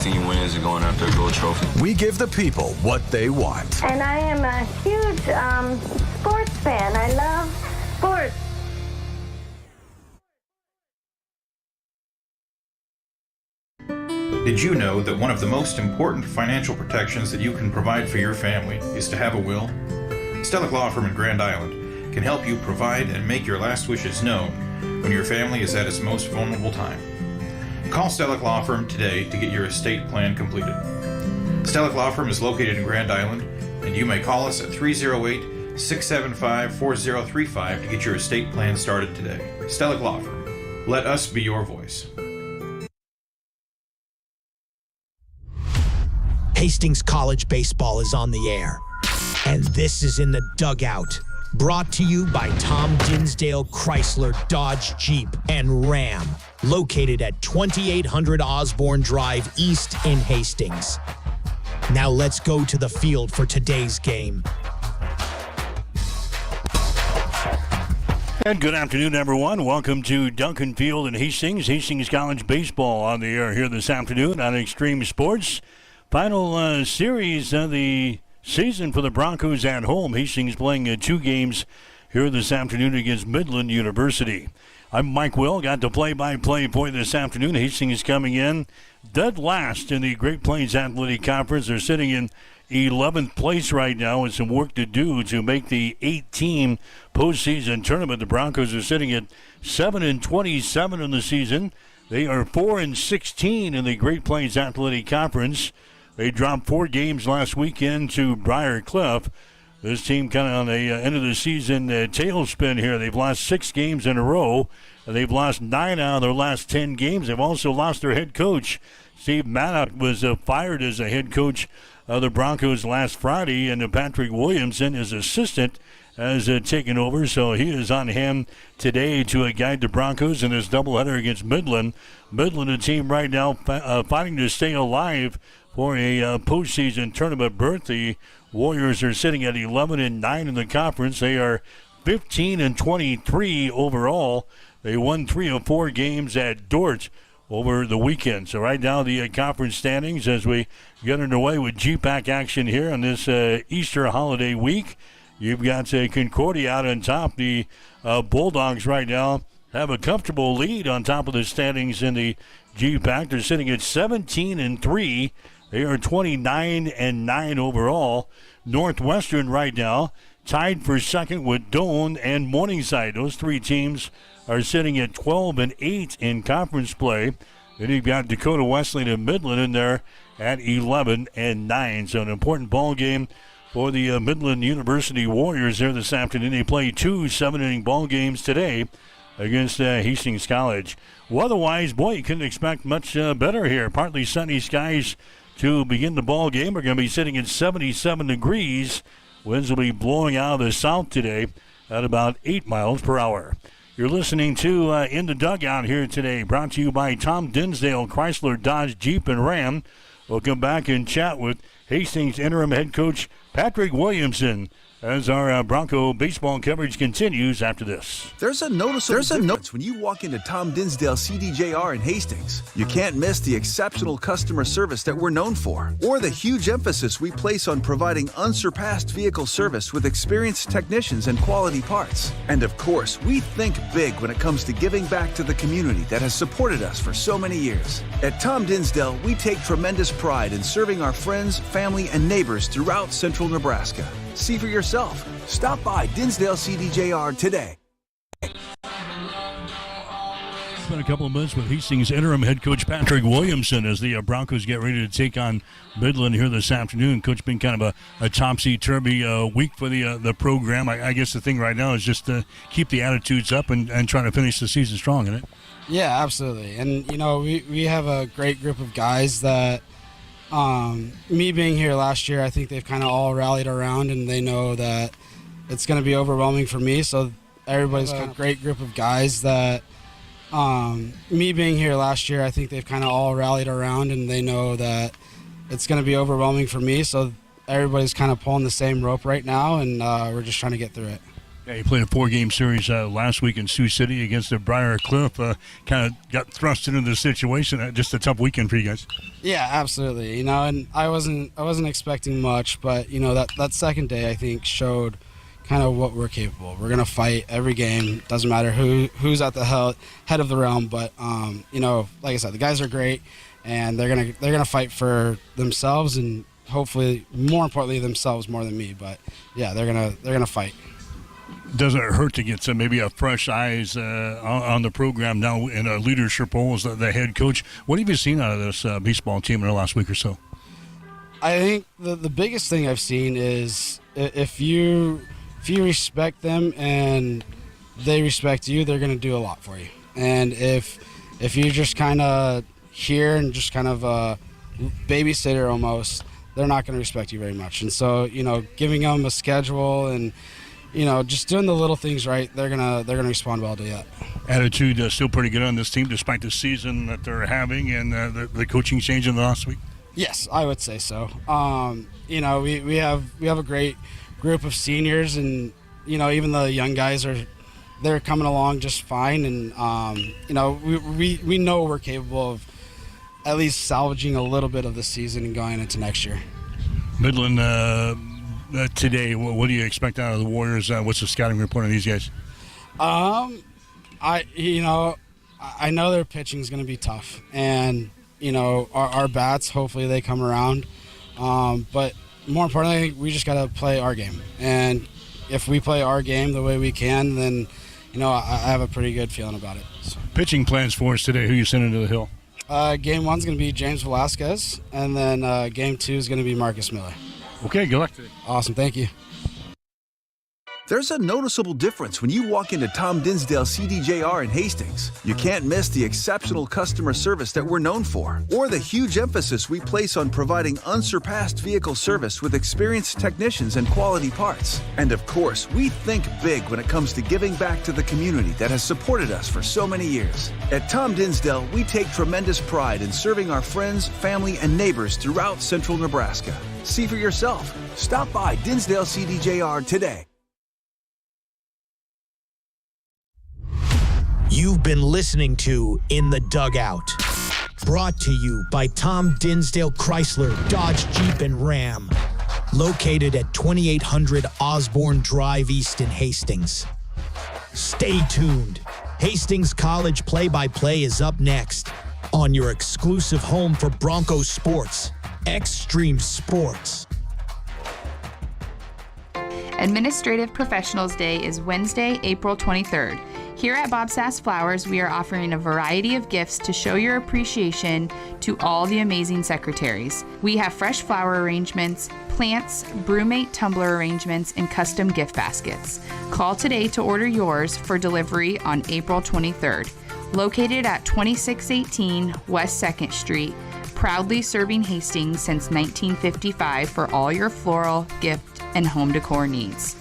Team wins and going after a gold trophy. We give the people what they want. And I am a huge sports fan. I love sports. Did you know that one of the most important financial protections that you can provide for your family is to have a will? Stellick Law Firm in Grand Island can help you provide and make your last wishes known when your family is at its most vulnerable time. Call Stellick Law Firm today to get your estate plan completed. Stellick Law Firm is located in Grand Island, and you may call us at 308-675-4035 to get your estate plan started today. Stellick Law Firm. Let us be your voice. Hastings College baseball is on the air, and this is In the Dugout, brought to you by Tom Dinsdale Chrysler Dodge Jeep and Ram, located at 2800 Osborne Drive East in Hastings. Now let's go to the field for today's game. And good afternoon, everyone. Welcome to Duncan Field in Hastings. Hastings College baseball on the air here this afternoon on Extreme Sports. Final series of the season for the Broncos at home. Hastings playing 2 games here this afternoon against Midland University. I'm Mike Will, got the play-by-play for you this afternoon. Hastings coming in dead last in the Great Plains Athletic Conference. They're sitting in 11th place right now with some work to do to make the 8-team postseason tournament. The Broncos are sitting at 7-27 in the season. They are 4-16 in the Great Plains Athletic Conference. They dropped 4 games last weekend to Briar Cliff. This team kind of on the end of the season tailspin here. They've lost 6 games in a row. They've lost 9 out of their last 10 games. They've also lost their head coach. Steve Maddock was fired as a head coach of the Broncos last Friday, and Patrick Williamson, his assistant, has taken over. So he is on hand today to guide the Broncos in this doubleheader against Midland. Midland, a team right now fighting to stay alive for a postseason tournament berth. The Warriors are sitting at 11-9 in the conference. They are 15-23 overall. They won 3 of 4 games at Dort over the weekend. So right now the conference standings as we get underway with GPAC action here on this Easter holiday week. You've got Concordia out on top. The Bulldogs right now have a comfortable lead on top of the standings in the GPAC. They're sitting at 17-3. They are 29-9 overall. Northwestern right now tied for second with Doane and Morningside. Those 3 teams are sitting at 12-8 in conference play. Then you've got Dakota Wesleyan and Midland in there at 11-9. So an important ball game for the Midland University Warriors there this afternoon. They play 2 7-inning ball games today against Hastings College. Well, otherwise, boy, you couldn't expect much better here. Partly sunny skies to begin the ball game. We're going to be sitting at 77 degrees. Winds will be blowing out of the south today at about 8 miles per hour. You're listening to In the Dugout here today, brought to you by Tom Dinsdale Chrysler Dodge Jeep and Ram. We'll come back and chat with Hastings interim head coach Patrick Williamson as our Bronco baseball coverage continues after this. There's a noticeable difference when you walk into Tom Dinsdale CDJR in Hastings. You can't miss the exceptional customer service that we're known for, or the huge emphasis we place on providing unsurpassed vehicle service with experienced technicians and quality parts. And of course, we think big when it comes to giving back to the community that has supported us for so many years. At Tom Dinsdale, we take tremendous pride in serving our friends, family, and neighbors throughout central Nebraska. See for yourself. Stop by Dinsdale CDJR today. Spent a couple of minutes with Hastings interim head coach Patrick Williamson as the Broncos get ready to take on Midland here this afternoon. Coach, been kind of a topsy-turvy week for the program. I guess the thing right now is just to keep the attitudes up and trying to finish the season strong, isn't it? Yeah, absolutely. And, you know, we have a great group of guys that me being here last year, I think they've kind of all rallied around, and they know that it's going to be overwhelming for me. So everybody's got a great group of guys that me being here last year, I think they've kind of all rallied around, and they know that it's going to be overwhelming for me. So everybody's kind of pulling the same rope right now, and we're just trying to get through it. Yeah, you played a 4-game series last week in Sioux City against the Briar Cliff. Kind of got thrust into the situation. Just a tough weekend for you guys. Yeah, absolutely. You know, and I wasn't expecting much, but you know that second day I think showed kind of what we're capable. We're gonna fight every game. Doesn't matter who's at the head of the realm, but you know, like I said, the guys are great, and they're gonna fight for themselves and hopefully, more importantly, themselves more than me. But yeah, they're gonna fight. Doesn't it hurt to get some maybe a fresh eyes on the program now in a leadership role as the head coach? What have you seen out of this baseball team in the last week or so? I think the biggest thing I've seen is if you respect them and they respect you, they're going to do a lot for you. And if you just kind of here and just kind of a babysitter almost, they're not going to respect you very much. And so, you know, giving them a schedule and, you know, just doing the little things right, they're gonna respond well to that. Attitude still pretty good on this team despite the season that they're having and the coaching change in the last week. Yes, I would say so. You know, we have a great group of seniors, and you know, even the young guys they're coming along just fine, and you know, we know we're capable of at least salvaging a little bit of the season and going into next year. Midland today, what do you expect out of the Warriors? What's the scouting report on these guys? I know their pitching is going to be tough, and you know, our bats, hopefully they come around, but more importantly, we just got to play our game, and if we play our game the way we can, then you know, I have a pretty good feeling about it. So. Pitching plans for us today. Who you sending to the hill? Game 1's going to be James Velasquez, and then Game 2 is going to be Marcus Miller. Okay, good luck today. Awesome, thank you. There's a noticeable difference when you walk into Tom Dinsdale CDJR in Hastings. You can't miss the exceptional customer service that we're known for, or the huge emphasis we place on providing unsurpassed vehicle service with experienced technicians and quality parts. And of course, we think big when it comes to giving back to the community that has supported us for so many years. At Tom Dinsdale, we take tremendous pride in serving our friends, family, and neighbors throughout central Nebraska. See for yourself. Stop by Dinsdale CDJR today. You've been listening to In the Dugout, brought to you by Tom Dinsdale Chrysler, Dodge Jeep and Ram, located at 2800 Osborne Drive East in Hastings. Stay tuned. Hastings College Play-by-Play is up next on your exclusive home for Broncos sports, Extreme Sports. Administrative Professionals Day is Wednesday, April 23rd. Here at Bob Sass Flowers, we are offering a variety of gifts to show your appreciation to all the amazing secretaries. We have fresh flower arrangements, plants, BrewMate tumbler arrangements, and custom gift baskets. Call today to order yours for delivery on April 23rd. Located at 2618 West 2nd Street, proudly serving Hastings since 1955 for all your floral, gift, and home decor needs.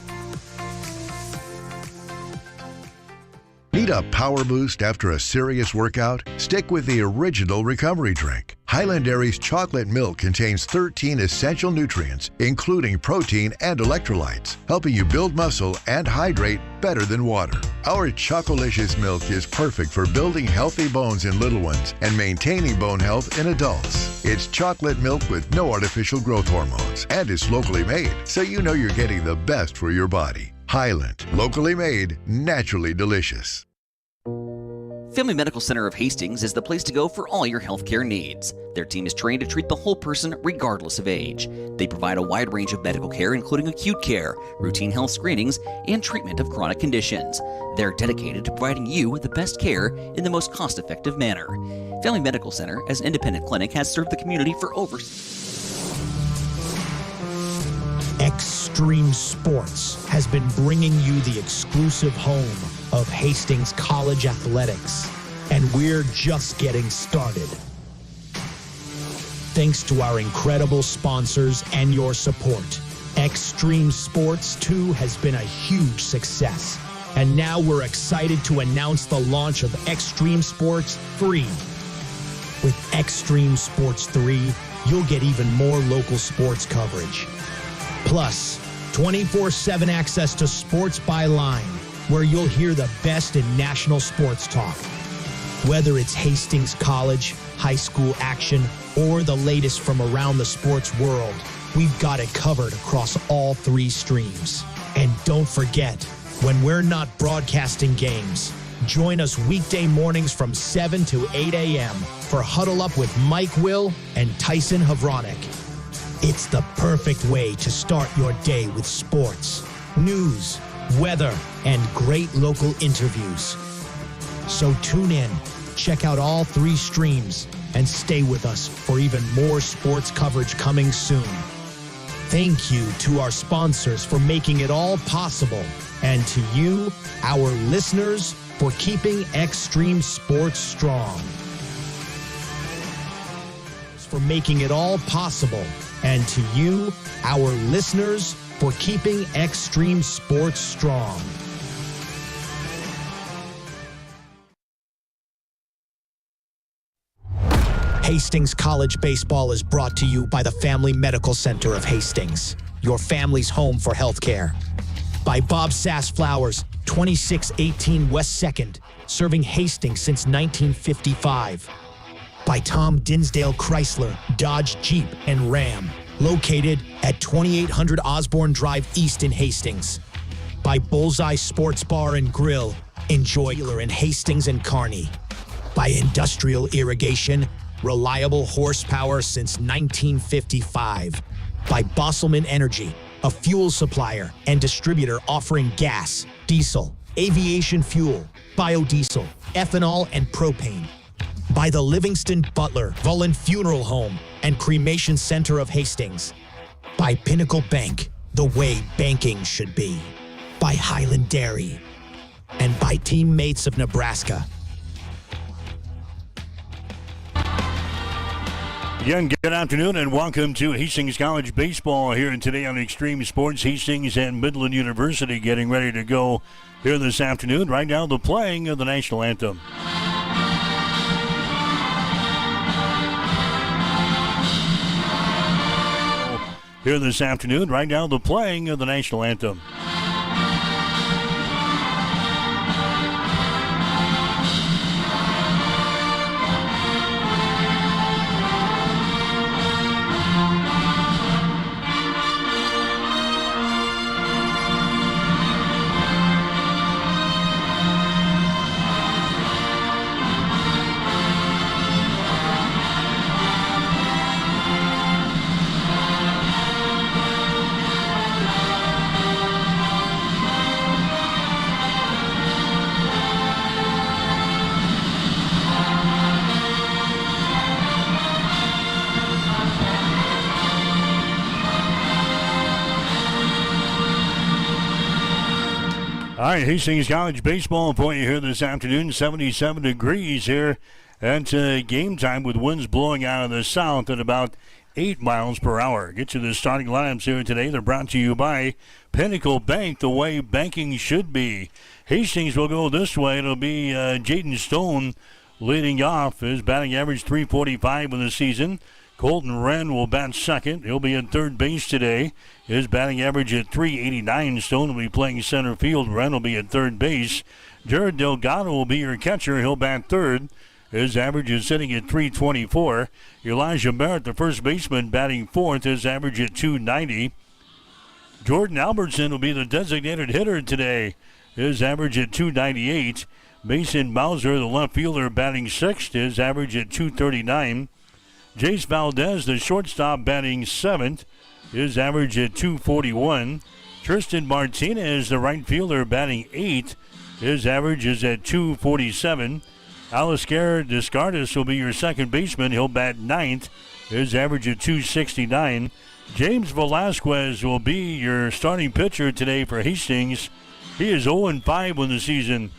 Need a power boost after a serious workout? Stick with the original recovery drink. Highland Dairy's chocolate milk contains 13 essential nutrients, including protein and electrolytes, helping you build muscle and hydrate better than water. Our Chocolicious milk is perfect for building healthy bones in little ones and maintaining bone health in adults. It's chocolate milk with no artificial growth hormones, and it's locally made, so you know you're getting the best for your body. Highland, locally made, naturally delicious. Family Medical Center of Hastings is the place to go for all your healthcare needs. Their team is trained to treat the whole person regardless of age. They provide a wide range of medical care, including acute care, routine health screenings, and treatment of chronic conditions. They're dedicated to providing you with the best care in the most cost-effective manner. Family Medical Center, as an independent clinic, has served the community for over... Extreme Sports has been bringing you the exclusive home of Hastings College Athletics, and we're just getting started. Thanks to our incredible sponsors and your support, Extreme Sports 2 has been a huge success, and now we're excited to announce the launch of Extreme Sports 3. With Extreme Sports 3, you'll get even more local sports coverage. Plus, 24/7 access to Sports by Line, where you'll hear the best in national sports talk. Whether it's Hastings College, high school action, or the latest from around the sports world, we've got it covered across all 3 streams. And don't forget, when we're not broadcasting games, join us weekday mornings from 7 to 8 a.m. for Huddle Up with Mike Will and Tyson Havronik. It's the perfect way to start your day with sports, news, weather, and great local interviews. So tune in, check out all 3 streams, and stay with us for even more sports coverage coming soon. Thank you to our sponsors for making it all possible, and to you, our listeners, for keeping Extreme Sports strong. For making it all possible, and to you, our listeners, for keeping Extreme Sports strong. Hastings College Baseball is brought to you by the Family Medical Center of Hastings, your family's home for healthcare. By Bob Sass Flowers, 2618 West 2nd, serving Hastings since 1955. By Tom Dinsdale Chrysler, Dodge, Jeep, and Ram, located at 2800 Osborne Drive East in Hastings. By Bullseye Sports Bar and Grill, enjoy in Hastings and Kearney. By Industrial Irrigation, reliable horsepower since 1955. By Bosselman Energy, a fuel supplier and distributor offering gas, diesel, aviation fuel, biodiesel, ethanol, and propane. By the Livingston Butler Vullen Funeral Home and Cremation Center of Hastings. By Pinnacle Bank, the way banking should be. By Highland Dairy. And by Teammates of Nebraska. Again, good afternoon and welcome to Hastings College Baseball here today on Extreme Sports. Hastings and Midland University getting ready to go here this afternoon. Right now, the playing of the national anthem. Here this afternoon, right now, the playing of the national anthem. All right, Hastings College Baseball for you here this afternoon. 77 degrees here at game time with winds blowing out of the south at about 8 miles per hour. Get you the starting lineups here today. They're brought to you by Pinnacle Bank, the way banking should be. Hastings will go this way. It'll be Jaden Stone leading off. His batting average .345 in the season. Colton Wren will bat second. He'll be at third base today. His batting average at .389. Stone will be playing center field. Wren will be at third base. Jared Delgado will be your catcher. He'll bat third. His average is sitting at .324. Elijah Merritt, the first baseman, batting fourth. His average at .290. Jordan Albertson will be the designated hitter today. His average at .298. Mason Bowser, the left fielder, batting sixth. His average at .239. Jace Valdez, the shortstop, batting seventh. His average at .241. Tristan Martinez, the right fielder, batting eighth. His average is at .247. Aliscar Descartes will be your second baseman. He'll bat ninth. His average at .269. James Velasquez will be your starting pitcher today for Hastings. He is 0-5 in the season.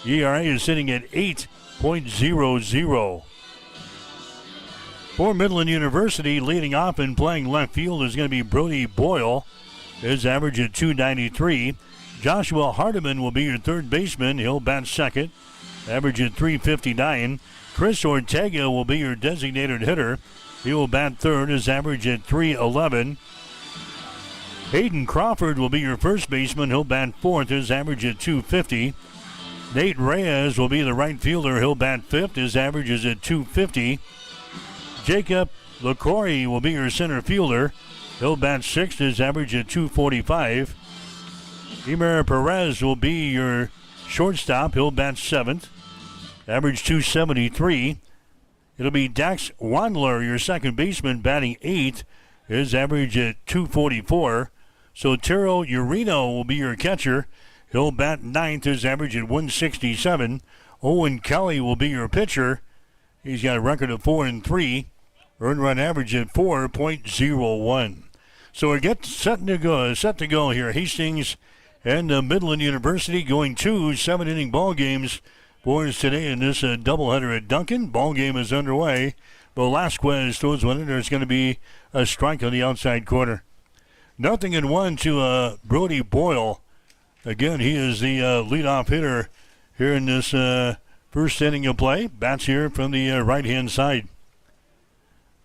ERA is sitting at 8.00. For Midland University, leading off and playing left field is going to be Brody Boyle. His average at .293. Joshua Hardiman will be your third baseman. He'll bat second. Average at .359. Chris Ortega will be your designated hitter. He will bat third. His average at .311. Hayden Crawford will be your first baseman. He'll bat fourth. His average at .250. Nate Reyes will be the right fielder. He'll bat fifth. His average is at .250. Jacob LaCroix will be your center fielder. He'll bat sixth. His average at .245. Emer Perez will be your shortstop. He'll bat seventh. Average .273. It'll be Dax Wandler, your second baseman, batting eighth. His average at .244. Sotero Urino will be your catcher. He'll bat ninth. His average at .167. Owen Kelly will be your pitcher. He's got a record of 4-3. Earned run average at 4.01. So we're set to go here. Hastings and Midland University going 2 7-inning ball games for us today in this doubleheader at Duncan. Ball game is underway. Velasquez throws one in. There's going to be a strike on the outside corner. 0-1 to Brody Boyle. Again, he is the leadoff hitter here in this first inning of play. Bats here from the right-hand side.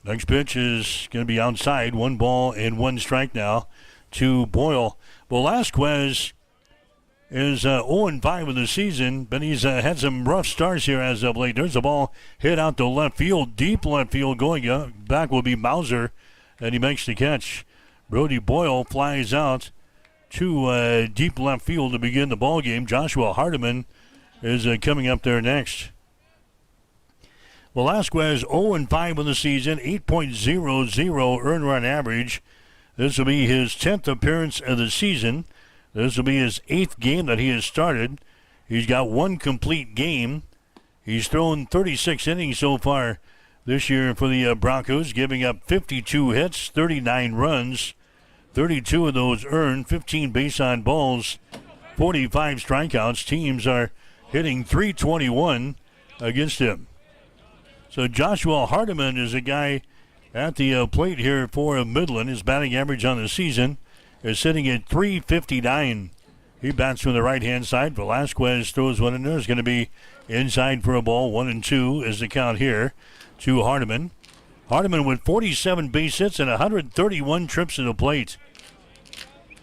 Next pitch is going to be outside. 1 ball and 1 strike now to Boyle. Velasquez is 0-5 in the season, but he's had some rough starts here as of late. There's a ball hit out to left field, deep left field. Going back will be Mauser, and he makes the catch. Brody Boyle flies out to deep left field to begin the ball game. Joshua Hardiman is coming up there next. Velasquez 0-5 in the season, 8.00 earned run average. This will be his 10th appearance of the season. This will be his 8th game that he has started. He's got 1 complete game. He's thrown 36 innings so far this year for the Broncos, giving up 52 hits, 39 runs, 32 of those earned, 15 base on balls, 45 strikeouts. Teams are hitting .321 against him. So Joshua Hardiman is a guy at the plate here for Midland. His batting average on the season is sitting at .359. He bats from the right-hand side. Velasquez throws one in there. It's going to be inside for a ball. 1-2 is the count here to Hardiman. Hardiman with 47 base hits and 131 trips to the plate.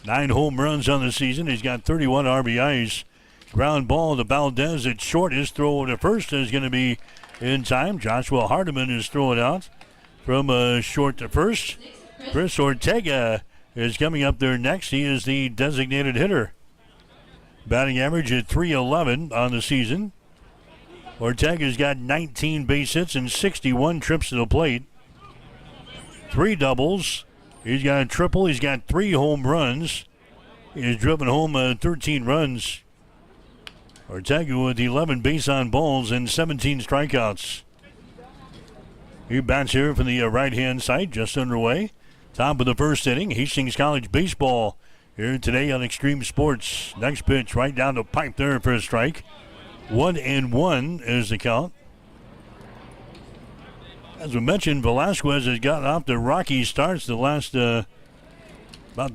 9 home runs on the season. He's got 31 RBIs. Ground ball to Valdez at short. His throw to first is going to be in time. Joshua Hardiman is throwing out from short to first. Chris Ortega is coming up there next. He is the designated hitter. Batting average at .311 on the season. Ortega's got 19 base hits and 61 trips to the plate. 3 doubles. He's got a triple. He's got 3 home runs. He's driven home 13 runs. Ortega with 11 base on balls and 17 strikeouts. He bats here from the right-hand side, just underway. Top of the first inning. Hastings College baseball here today on Extreme Sports. Next pitch right down the pipe there for a strike. 1-1 is the count. As we mentioned, Velasquez has gotten off to rocky starts the last about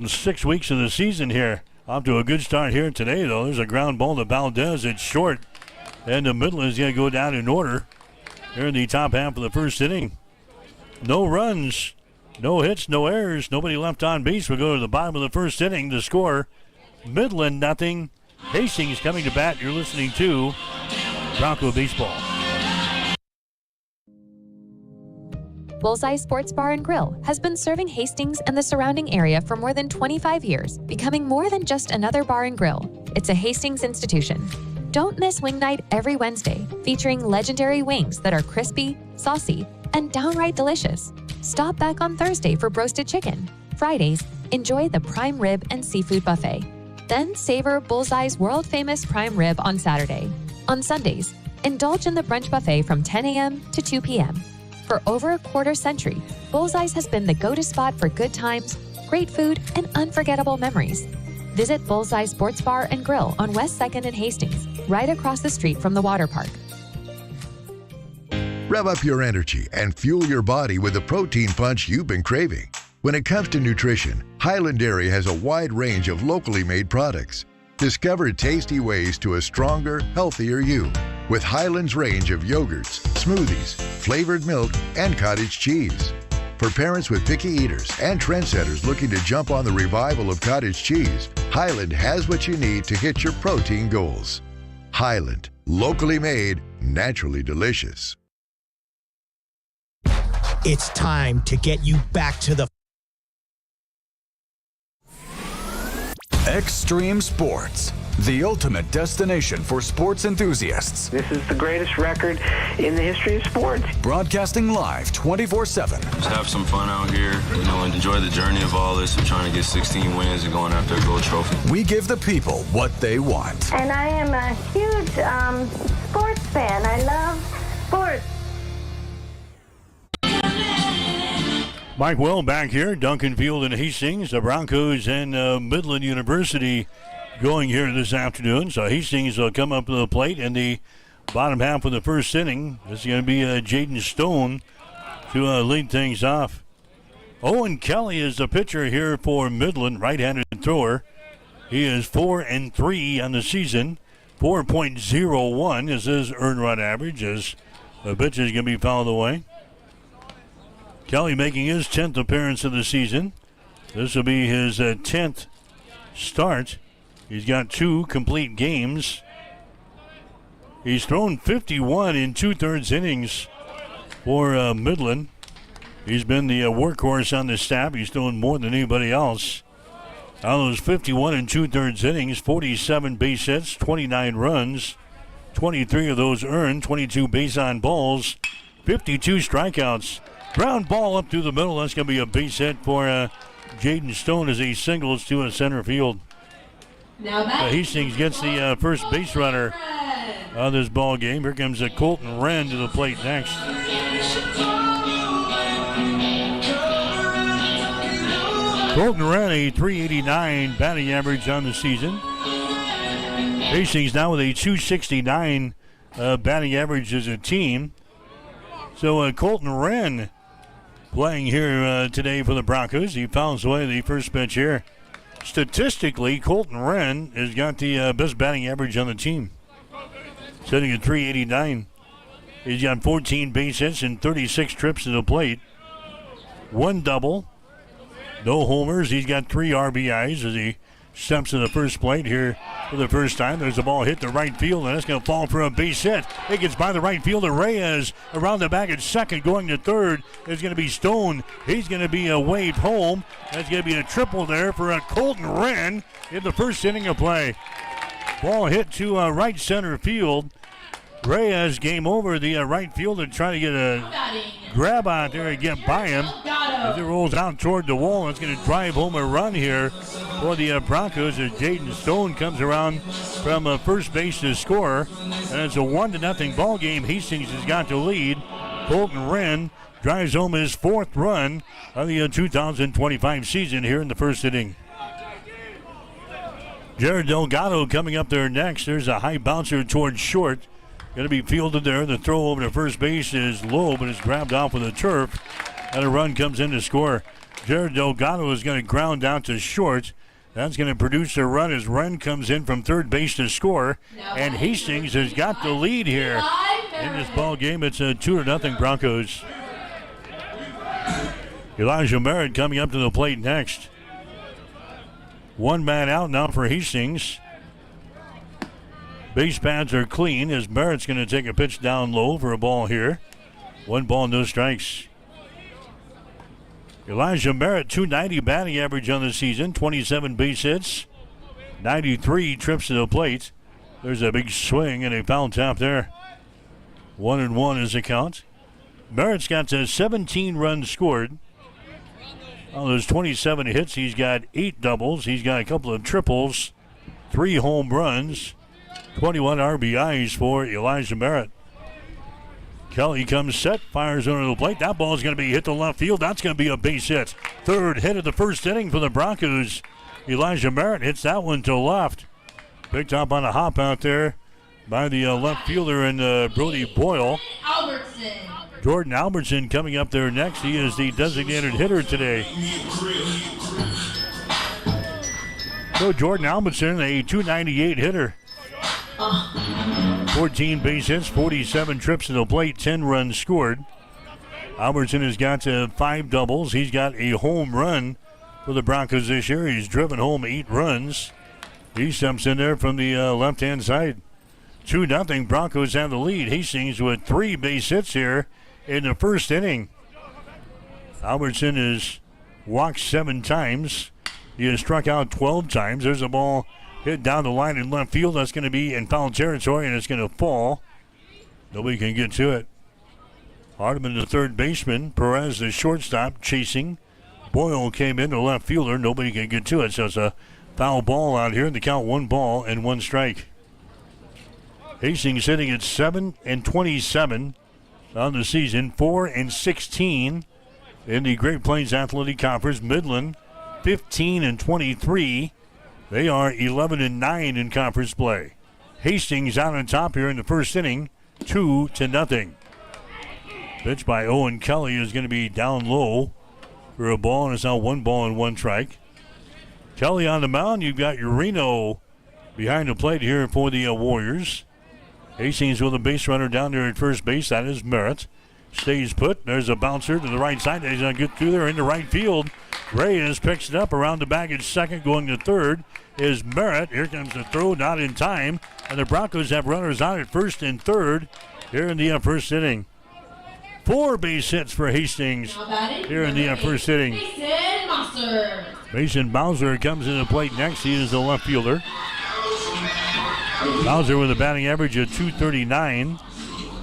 6 weeks of the season here. Off to a good start here today, though. There's a ground ball to Valdez. It's short. And the middle is going to go down in order here in the top half of the first inning. No runs, no hits, no errors. Nobody left on base. We'll go to the bottom of the first inning. The score, Midland 0. Hastings coming to bat. You're listening to Bronco Baseball. Bullseye Sports Bar and Grill has been serving Hastings and the surrounding area for more than 25 years, becoming more than just another bar and grill. It's a Hastings institution. Don't miss Wing Night every Wednesday, featuring legendary wings that are crispy, saucy, and downright delicious. Stop back on Thursday for roasted chicken. Fridays, enjoy the prime rib and seafood buffet. Then savor Bullseye's world-famous prime rib on Saturday. On Sundays, indulge in the brunch buffet from 10 a.m. to 2 p.m. For over a quarter century, Bullseye's has been the go-to spot for good times, great food, and unforgettable memories. Visit Bullseye Sports Bar and Grill on West 2nd and Hastings, right across the street from the water park. Rev up your energy and fuel your body with the protein punch you've been craving. When it comes to nutrition, Highland Dairy has a wide range of locally made products. Discover tasty ways to a stronger, healthier you with Highland's range of yogurts, smoothies, flavored milk, and cottage cheese. For parents with picky eaters and trendsetters looking to jump on the revival of cottage cheese, Highland has what you need to hit your protein goals. Highland, locally made, naturally delicious. It's time to get you back to the Extreme Sports, the ultimate destination for sports enthusiasts. This is the greatest record in the history of sports. Broadcasting live 24/7. Just have some fun out here, and enjoy the journey of all this. We're trying to get 16 wins and going after a gold trophy. We give the people what they want. And I am a huge sports fan. I love sports. Mike Will back here, Duncan Field and Hastings. The Broncos and Midland University going here this afternoon. So Hastings will come up to the plate in the bottom half of the first inning. This is going to be Jaden Stone to lead things off. Owen Kelly is the pitcher here for Midland, right-handed thrower. He is 4-3 on the season. 4.01 is his earned run average as the pitch is going to be fouled away. Kelly making his 10th appearance of the season. This will be his 10th start. He's got 2 complete games. He's thrown 51 in 2/3 innings for Midland. He's been the workhorse on the staff. He's thrown more than anybody else. Out of those 51 in 2/3 innings, 47 base hits, 29 runs, 23 of those earned, 22 base on balls, 52 strikeouts. Ground ball up through the middle. That's going to be a base hit for Jaden Stone as he singles to a center field. Hastings gets the first base runner of this ball game. Here comes Colton Wren to the plate next. Colton Wren, a .389 batting average on the season. Hastings now with a .269 batting average as a team. So Colton Wren playing here today for the Broncos. He fouls away the first pitch here. Statistically, Colton Wren has got the best batting average on the team, sitting at .389. He's got 14 base hits and 36 trips to the plate. 1 double, no homers. He's got 3 RBIs as he steps to the first plate here for the first time. There's a ball hit to right field, and it's going to fall for a base hit. It gets by the right fielder, Reyes, around the back at second, going to third. There's going to be Stone. He's going to be waved home. That's going to be a triple there for Colton Wren in the first inning of play. Ball hit to right center field. Reyes game over the right fielder, trying to get a grab out there and get by him. As it rolls out toward the wall, it's going to drive home a run here for the Broncos as Jaden Stone comes around from first base to score. And it's a 1-0 ball game. Hastings has got the lead. Colton Wren drives home his 4th run of the 2025 season here in the first inning. Jared Delgado coming up there next. There's a high bouncer towards short. Going to be fielded there. The throw over to first base is low, but it's grabbed off with the turf. And a run comes in to score. Jared Delgado is going to ground out to short. That's going to produce a run as Wren comes in from third base to score. And Hastings has got the lead here in this ball game. It's a 2-0 Broncos. Elijah Merritt coming up to the plate next. 1 man out now for Hastings. Base pads are clean as Merritt's going to take a pitch down low for a ball here. 1 ball, no strikes. Elijah Merritt, .290 batting average on the season, 27 base hits, 93 trips to the plate. There's a big swing and a foul tap there. 1-1 is the count. Merritt's got 17 runs scored. On those 27 hits, he's got 8 doubles. He's got a couple of triples, 3 home runs, 21 RBIs for Elijah Merritt. Kelly comes set, fires under the plate. That ball is going to be hit to left field. That's going to be a base hit. 3rd hit of the first inning for the Broncos. Elijah Merritt hits that one to left. Picked up on a hop out there by the left fielder and Brody Boyle. Jordan Albertson coming up there next. He is the designated hitter today. So Jordan Albertson, a .298 hitter. 14 base hits, 47 trips to the plate, 10 runs scored. Albertson has got 5 doubles. He's got a home run for the Broncos this year. He's driven home 8 runs. He steps in there from the left-hand side. 2-0. Broncos have the lead. Hastings with 3 base hits here in the first inning. Albertson has walked 7 times. He has struck out 12 times. There's a ball hit down the line in left field. That's going to be in foul territory, and it's going to fall. Nobody can get to it. Hardeman, the third baseman. Perez, the shortstop, chasing. Boyle came in, the left fielder. Nobody can get to it, so it's a foul ball out here. The count 1 ball and 1 strike. Hastings sitting at 7-27 on the season, 4-16 in the Great Plains Athletic Conference. Midland, 15-23. They are 11-9 in conference play. Hastings out on top here in the first inning, 2-0. Pitch by Owen Kelly is going to be down low for a ball, and it's now 1 ball and 1 strike. Kelly on the mound. You've got Urino behind the plate here for the Warriors. Hastings with a base runner down there at first base. That is Merritt. Stays put. There's a bouncer to the right side. He's going to get through there into right field. Reyes picks it up around the bag at second. Going to third is Merritt. Here comes the throw, not in time. And the Broncos have runners out at first and third here in the first inning. 4 base hits for Hastings here in the first inning. Mason Bowser comes in the plate next. He is the left fielder. Bowser with a batting average of .239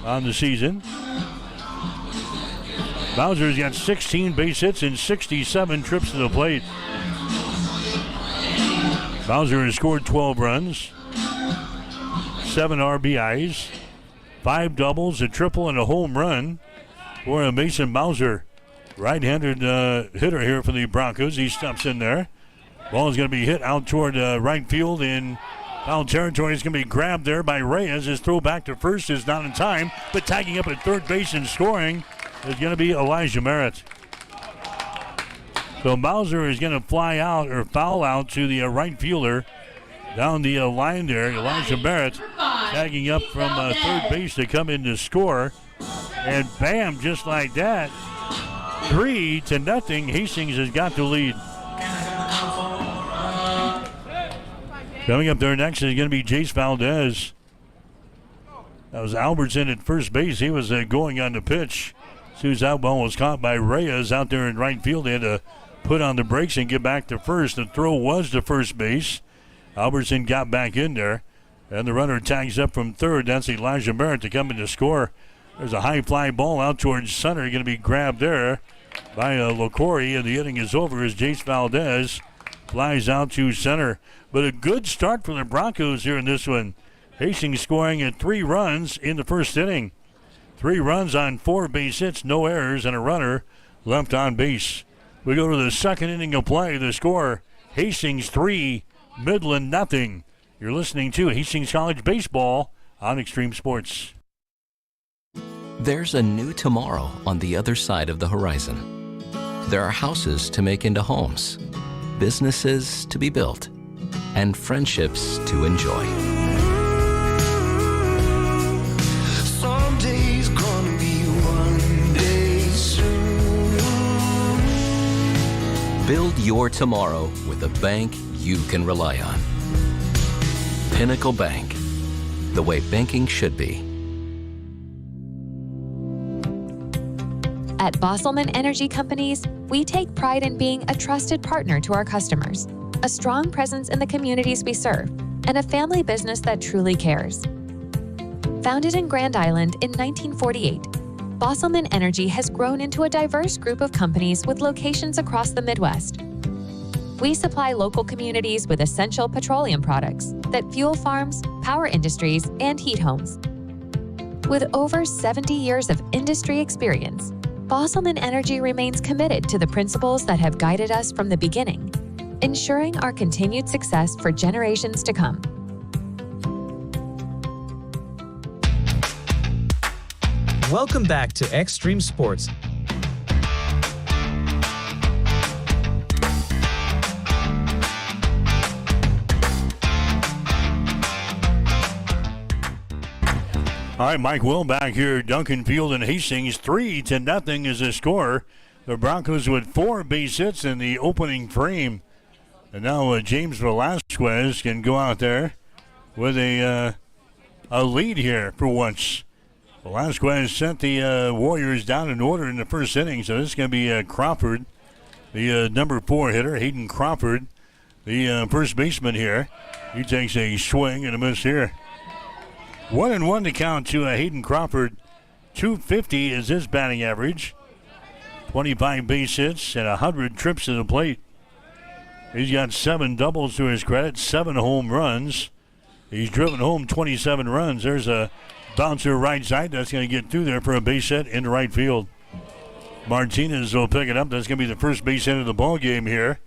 on the season. Bowser's got 16 base hits and 67 trips to the plate. Bowser has scored 12 runs, 7 RBIs, 5 doubles, a triple, and a home run for Mason Bowser. Right-handed hitter here for the Broncos. He steps in there. Ball is going to be hit out toward right field in foul territory. It's going to be grabbed there by Reyes. His throw back to first is not in time, but tagging up at third base and scoring is going to be Elijah Merritt. So Bowser is going to fly out or foul out to the right fielder down the line there. Elijah Merritt tagging up from third base to come in to score. And bam, just like that, 3-0. Hastings has got the lead. Coming up there next is going to be Jace Valdez. That was Albertson at first base. He was going on the pitch. As soon as that ball was caught by Reyes out there in right field, they had to put on the brakes and get back to first. The throw was to first base. Albertson got back in there, and the runner tags up from third. That's Elijah Merritt to come in to score. There's a high fly ball out towards center. Going to be grabbed there by LaCory, and the inning is over as Jace Valdez flies out to center. But a good start for the Broncos here in this one. Hastings scoring at 3 runs in the first inning. 3 runs on 4 base hits, no errors, and a runner left on base. We go to the second inning of play. The score, Hastings 3, Midland 0. You're listening to Hastings College Baseball on Extreme Sports. There's a new tomorrow on the other side of the horizon. There are houses to make into homes, businesses to be built, and friendships to enjoy. Someday's gonna be one day soon. Build your tomorrow with a bank you can rely on. Pinnacle Bank, the way banking should be. At Bosselman Energy Companies, we take pride in being a trusted partner to our customers, a strong presence in the communities we serve, and a family business that truly cares. Founded in Grand Island in 1948, Bosselman Energy has grown into a diverse group of companies with locations across the Midwest. We supply local communities with essential petroleum products that fuel farms, power industries, and heat homes. With over 70 years of industry experience, Bosselman Energy remains committed to the principles that have guided us from the beginning, ensuring our continued success for generations to come. Welcome back to Extreme Sports. All right, Mike Will back here. Duncan Field and Hastings 3-0 is the score. The Broncos with 4 base hits in the opening frame. And now James Velasquez can go out there with a lead here for once. Velasquez sent the Warriors down in order in the first inning, so this is going to be Crawford, the number 4 hitter, Hayden Crawford, the first baseman here. He takes a swing and a miss here. 1-1 to count to Hayden Crawford. .250 is his batting average. 25 base hits and 100 trips to the plate. He's got 7 doubles to his credit, 7 home runs. He's driven home 27 runs. There's a bouncer right side that's going to get through there for a base hit into right field. Martinez will pick it up. That's going to be the first base hit of the ball game here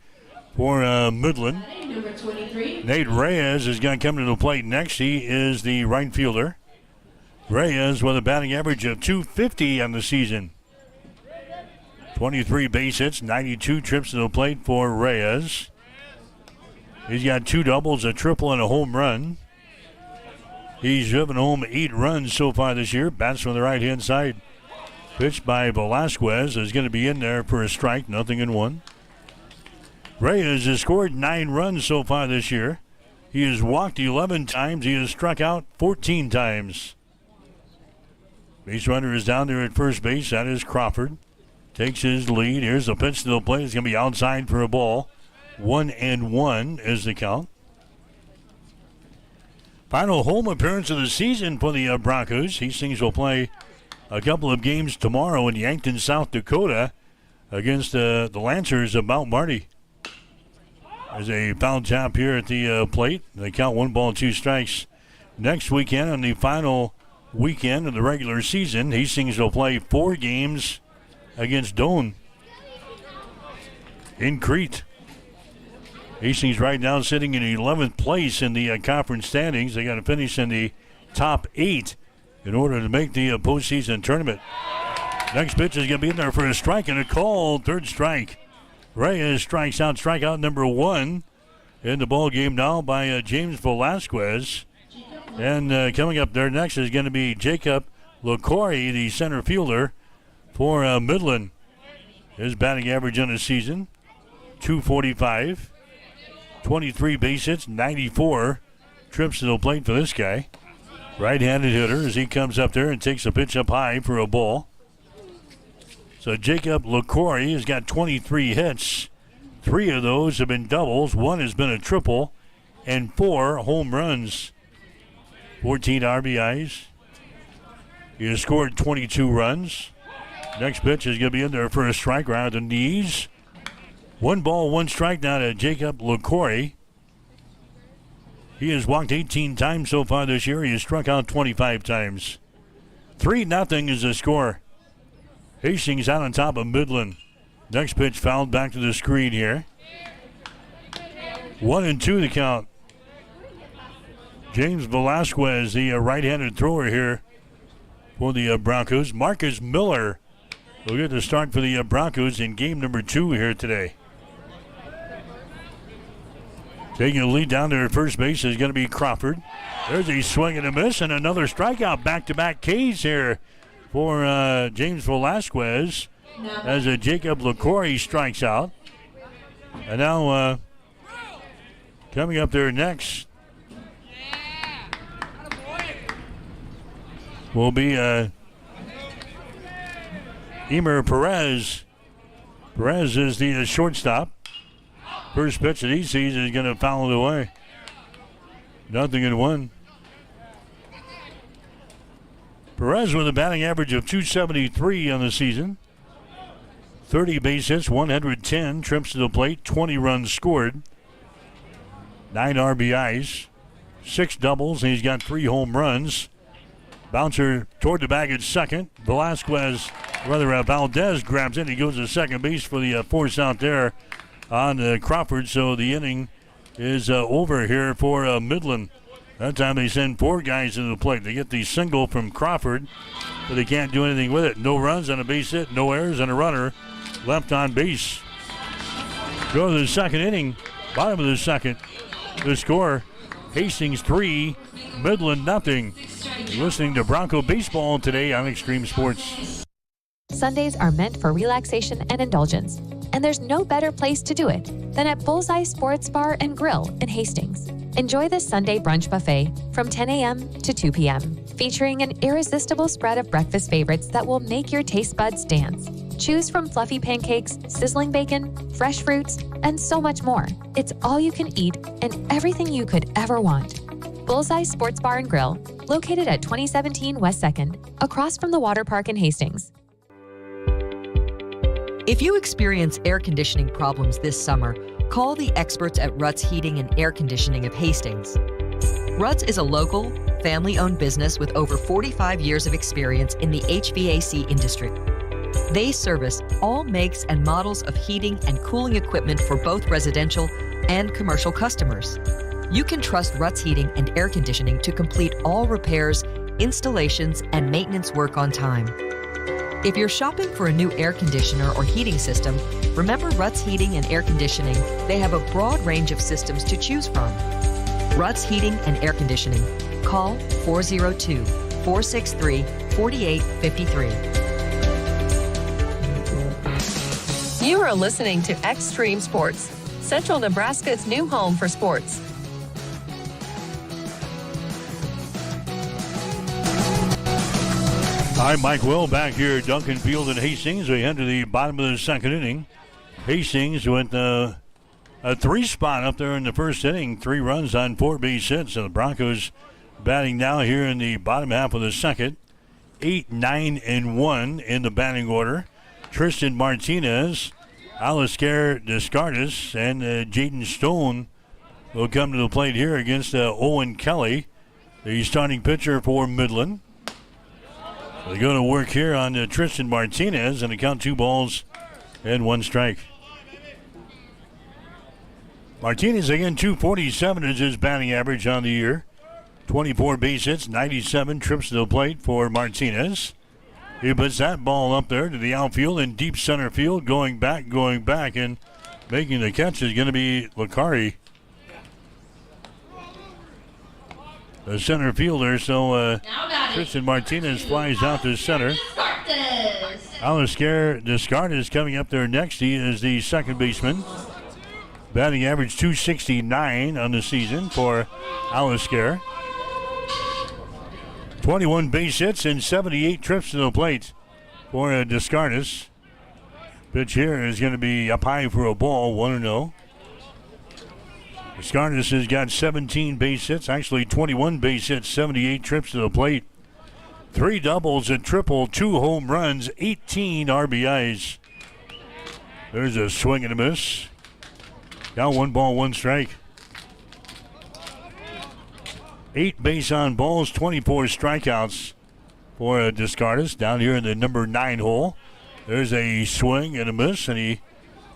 for Midland. Number 23. Nate Reyes is going to come to the plate next. He is the right fielder. Reyes with a batting average of .250 on the season. 23 base hits, 92 trips to the plate for Reyes. He's got 2 doubles, a triple, and a home run. He's driven home 8 runs so far this year. Bats from the right-hand side. Pitched by Velasquez is going to be in there for a strike, 0-1. Reyes has scored 9 runs so far this year. He has walked 11 times. He has struck out 14 times. Base runner is down there at first base. That is Crawford. Takes his lead. Here's the pitch to the plate. It's going to be outside for a ball. 1-1 is the count. Final home appearance of the season for the Broncos. Hastings will play a couple of games tomorrow in Yankton, South Dakota against the Lancers of Mount Marty. There's a foul tap here at the plate. They count 1 ball, 2 strikes. Next weekend, on the final weekend of the regular season, Hastings will play 4 games against Doane in Crete. Hastings right now sitting in 11th place in the conference standings. They got to finish in the top 8 in order to make the postseason tournament. Next pitch is going to be in there for a strike and a call. 3rd strike. Reyes strikes out, strikeout number 1 in the ball game now by James Velasquez. And coming up there next is going to be Jacob LaCory, the center fielder for Midland. His batting average on the season, .245. 23 base hits, 94 trips to the plate for this guy. Right-handed hitter as he comes up there and takes a pitch up high for a ball. So Jacob LaCory has got 23 hits. 3 of those have been doubles. 1 has been a triple. And 4 home runs. 14 RBIs. He has scored 22 runs. Next pitch is going to be in there for a strike right at the knees. 1 ball, 1 strike now to Jacob LaCory. He has walked 18 times so far this year. He has struck out 25 times. 3-0 is the score. Hastings out on top of Midland. Next pitch fouled back to the screen here. 1-2 the count. James Velasquez, the right-handed thrower here for the Broncos. Marcus Miller will get the start for the Broncos in game number 2 here today. Taking the lead down there at first base is going to be Crawford. There's a swing and a miss and another strikeout. Back-to-back Ks here for James Velasquez as Jacob LaCory strikes out. And now coming up there next will be Emer Perez. Perez is the shortstop. First pitch that he sees is going to foul it away. 0-1. Perez with a batting average of .273 on the season. 30 base hits, 110 trips to the plate, 20 runs scored. 9 RBIs, 6 doubles, and he's got 3 home runs. Bouncer toward the bag at second. Valdez grabs it. He goes to second base for the force out there on Crawford. So the inning is over here for Midland. That time they send 4 guys to the plate. They get the single from Crawford, but they can't do anything with it. No runs on a base hit, no errors, and a runner left on base. Go to the second inning, bottom of the second. The score, Hastings 3, Midland nothing. You're listening to Bronco Baseball today on Extreme Sports. Sundays are meant for relaxation and indulgence, and there's no better place to do it than at Bullseye Sports Bar and Grill in Hastings. Enjoy the Sunday brunch buffet from 10 a.m. to 2 p.m., featuring an irresistible spread of breakfast favorites that will make your taste buds dance. Choose from fluffy pancakes, sizzling bacon, fresh fruits, and so much more. It's all you can eat and everything you could ever want. Bullseye Sports Bar and Grill, located at 2017 West 2nd, across from the water park in Hastings. If you experience air conditioning problems this summer, call the experts at Ruts Heating and Air Conditioning of Hastings. Ruts is a local, family-owned business with over 45 years of experience in the HVAC industry. They service all makes and models of heating and cooling equipment for both residential and commercial customers. You can trust Ruts Heating and Air Conditioning to complete all repairs, installations, and maintenance work on time. If you're shopping for a new air conditioner or heating system, remember Ruts Heating and Air Conditioning. They have a broad range of systems to choose from. Ruts Heating and Air Conditioning. Call 402-463-4853. You are listening to Extreme Sports, Central Nebraska's new home for sports. Hi, Mike Will back here at Duncan Field in Hastings. We head to the bottom of the second inning. Hastings went a 3-spot up there in the first inning, 3 runs on 4 base hits. So the Broncos batting now here in the bottom half of the second. 8, 9, and 1 in the batting order. Tristan Martinez, Alistair Descartes, and Jaden Stone will come to the plate here against Owen Kelly, the starting pitcher for Midland. They go to work here on Tristan Martinez, and they count 2 balls and 1 strike. Martinez again, 247 is his batting average on the year. 24 base hits, 97 trips to the plate for Martinez. He puts that ball up there to the outfield in deep center field, going back, and making the catch is going to be Licari, the center fielder. So Tristan Martinez flies out to center. Alistair Descartes is coming up there next. He is the second baseman. Batting average 269 on the season for Alistair. 21 base hits and 78 trips to the plate for Descartes. Pitch here is going to be up high for a ball, 1-0. Descartes has got 17 base hits, actually 21 base hits, 78 trips to the plate. 3 doubles, a triple, 2 home runs, 18 RBIs. There's a swing and a miss. Got 1 ball, 1 strike. 8 base on balls, 24 strikeouts for Descartes down here in the number 9 hole. There's a swing and a miss, and he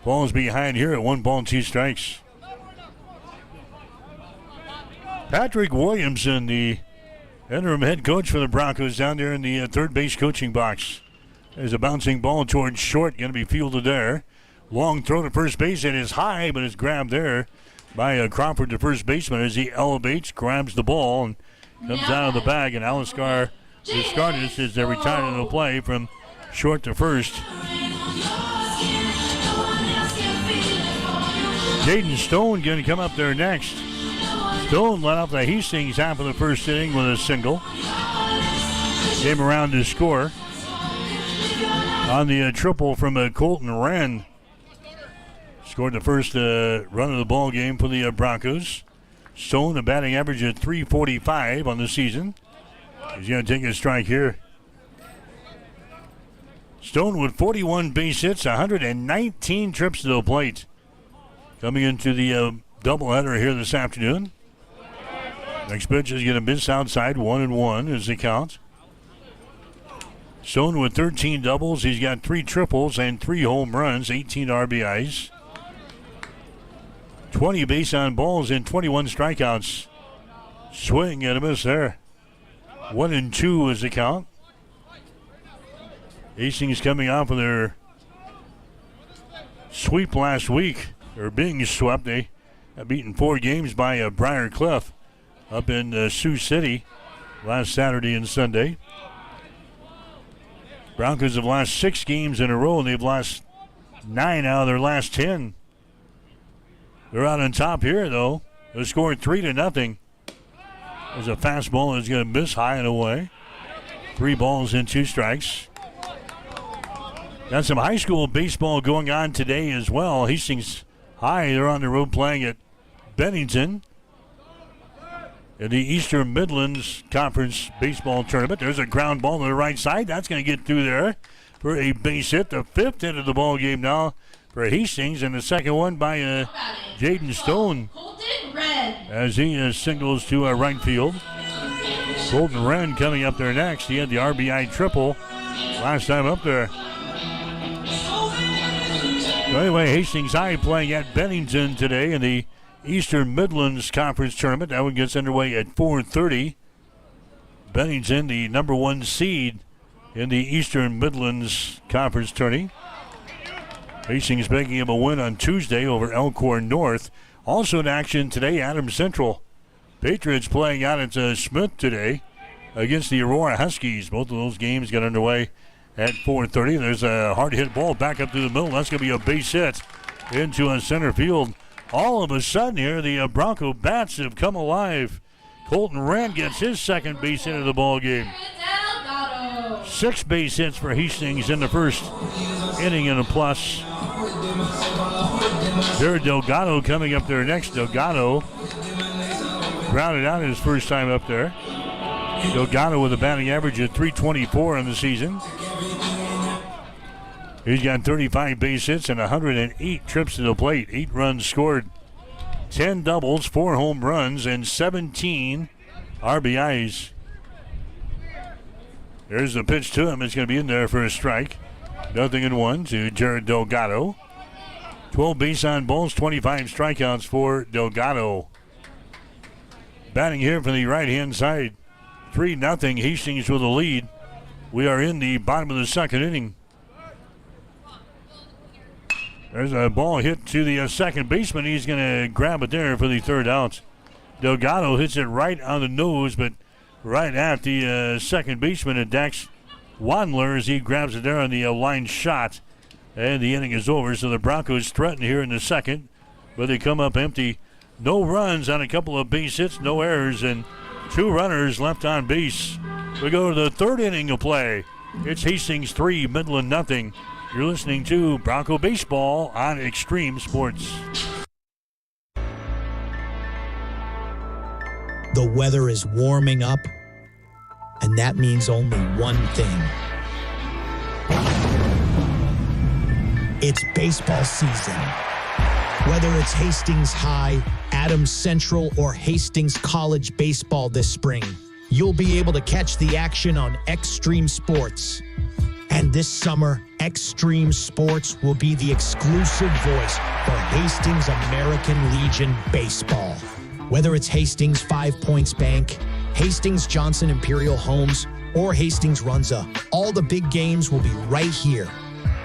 falls behind here at 1 ball, 2 strikes. Patrick Williamson, the interim head coach for the Broncos, down there in the third base coaching box. There's a bouncing ball towards short, going to be fielded there. Long throw to first base. It is high, but it's grabbed there by Crawford, the first baseman, as he elevates, grabs the ball, and comes out of the bag. And Alistair Descartes is retired into the play from short to first. Jaden Stone going to come up there next. Stone led off the Hastings half of the first inning with a single. Came around to score on the triple from Colton Wren. Scored the first run of the ball game for the Broncos. Stone, a batting average of .345 on the season. He's going to take a strike here. Stone with 41 base hits, 119 trips to the plate. Coming into the doubleheader here this afternoon. Next pitch is going to miss outside, 1-1 is the count. Stone with 13 doubles. He's got 3 triples and 3 home runs, 18 RBIs. 20 base on balls and 21 strikeouts. Swing and a miss there. 1-2 is the count. Hastings coming off of their sweep last week. They're being swept. They have beaten 4 games by Briar Cliff. up in Sioux City last Saturday and Sunday. Broncos have lost 6 games in a row, and they've lost 9 out of their last 10. They're out on top here, though. They're scoring 3-0. There's a fastball that's going to miss high and away. 3 balls and 2 strikes. Got some high school baseball going on today as well. Hastings High, they're on the road playing at Bennington in the Eastern Midlands Conference Baseball Tournament. There's a ground ball to the right side. That's going to get through there for a base hit. The 5th hit of the ball game now for Hastings, and the second one by Jaden Stone as he signals to right field. Colton Wren coming up there next. He had the RBI triple last time up there. So anyway, Hastings High playing at Bennington today in the Eastern Midlands Conference Tournament. That one gets underway at 4:30. Bennington, the number 1 seed in the Eastern Midlands Conference tourney. Hastings making him a win on Tuesday over Elkhorn North. Also in action today, Adams Central. Patriots playing out at Smith today against the Aurora Huskies. Both of those games get underway at 4:30. There's a hard hit ball back up through the middle. That's going to be a base hit into a center field. All of a sudden here, the Bronco bats have come alive. Colton Wren gets his second base hit of the ball game. 6 base hits for Hastings in the first inning and a plus. Jared Delgado coming up there next. Delgado grounded out his first time up there. Delgado with a batting average of .324 in the season. He's got 35 base hits and 108 trips to the plate. 8 runs scored, 10 doubles, 4 home runs, and 17 RBIs. There's the pitch to him. It's going to be in there for a strike. 0-1 to Jared Delgado. 12 base on balls, 25 strikeouts for Delgado. Batting here from the right-hand side. 3-0 Hastings with a lead. We are in the bottom of the second inning. There's a ball hit to the second baseman. He's going to grab it there for the third out. Delgado hits it right on the nose, but right at the second baseman, and Dax Wandler, as he grabs it there on the line shot. And the inning is over, so the Broncos threaten here in the second, but they come up empty. No runs on a couple of base hits, no errors, and 2 runners left on base. We go to the third inning of play. It's Hastings 3, Midland nothing. You're listening to Bronco Baseball on Extreme Sports. The weather is warming up, and that means only one thing. It's baseball season. Whether it's Hastings High, Adams Central, or Hastings College baseball this spring, you'll be able to catch the action on Extreme Sports. And this summer, Extreme Sports will be the exclusive voice for Hastings American Legion baseball. Whether it's Hastings 5 Points Bank, Hastings Johnson Imperial Homes, or Hastings Runza, all the big games will be right here.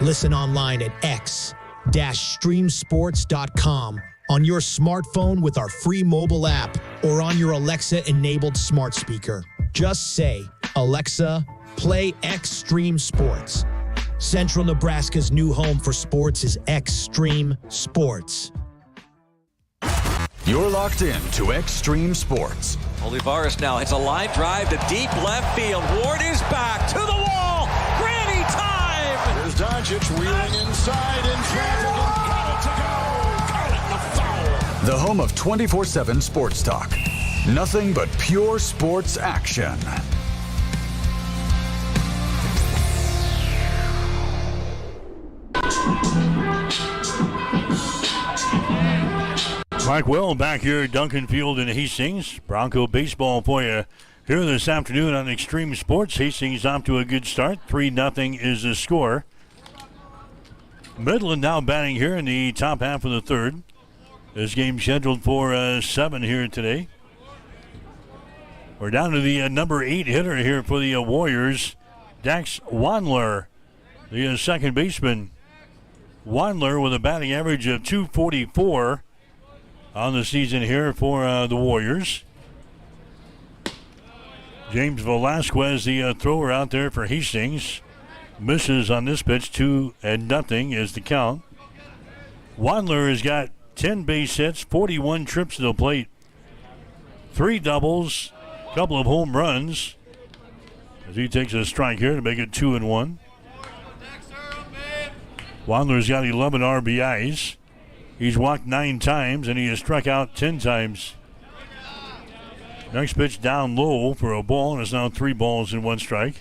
Listen online at x-streamsports.com, on your smartphone with our free mobile app, or on your Alexa-enabled smart speaker. Just say, Alexa, play Extreme Sports. Central Nebraska's new home for sports is Extreme Sports. You're locked in to Extreme Sports. Olivares now hits a line drive to deep left field. Ward is back to the wall. Granny time! Here's Doncic wheeling inside in traffic and got it to go. Call it the foul. The home of 24/7 sports talk. Nothing but pure sports action. Mike Will back here at Duncan Field in Hastings. Bronco baseball for you here this afternoon on Extreme Sports. Hastings off to a good start. 3-0 is the score. Midland now batting here in the top half of the third. This game scheduled for 7 here today. We're down to the number 8 hitter here for the Warriors, Dax Wandler, the second baseman. Wandler with a batting average of .244 on the season here for the Warriors. James Velasquez, the thrower out there for Hastings, misses on this pitch. 2-0 is the count. Wadler has got 10 base hits, 41 trips to the plate, 3 doubles, a couple of home runs, as he takes a strike here to make it 2-1. Wadler's got 11 RBIs. He's walked 9 times, and he has struck out 10 times. Next pitch down low for a ball, and it's now 3 balls and 1 strike.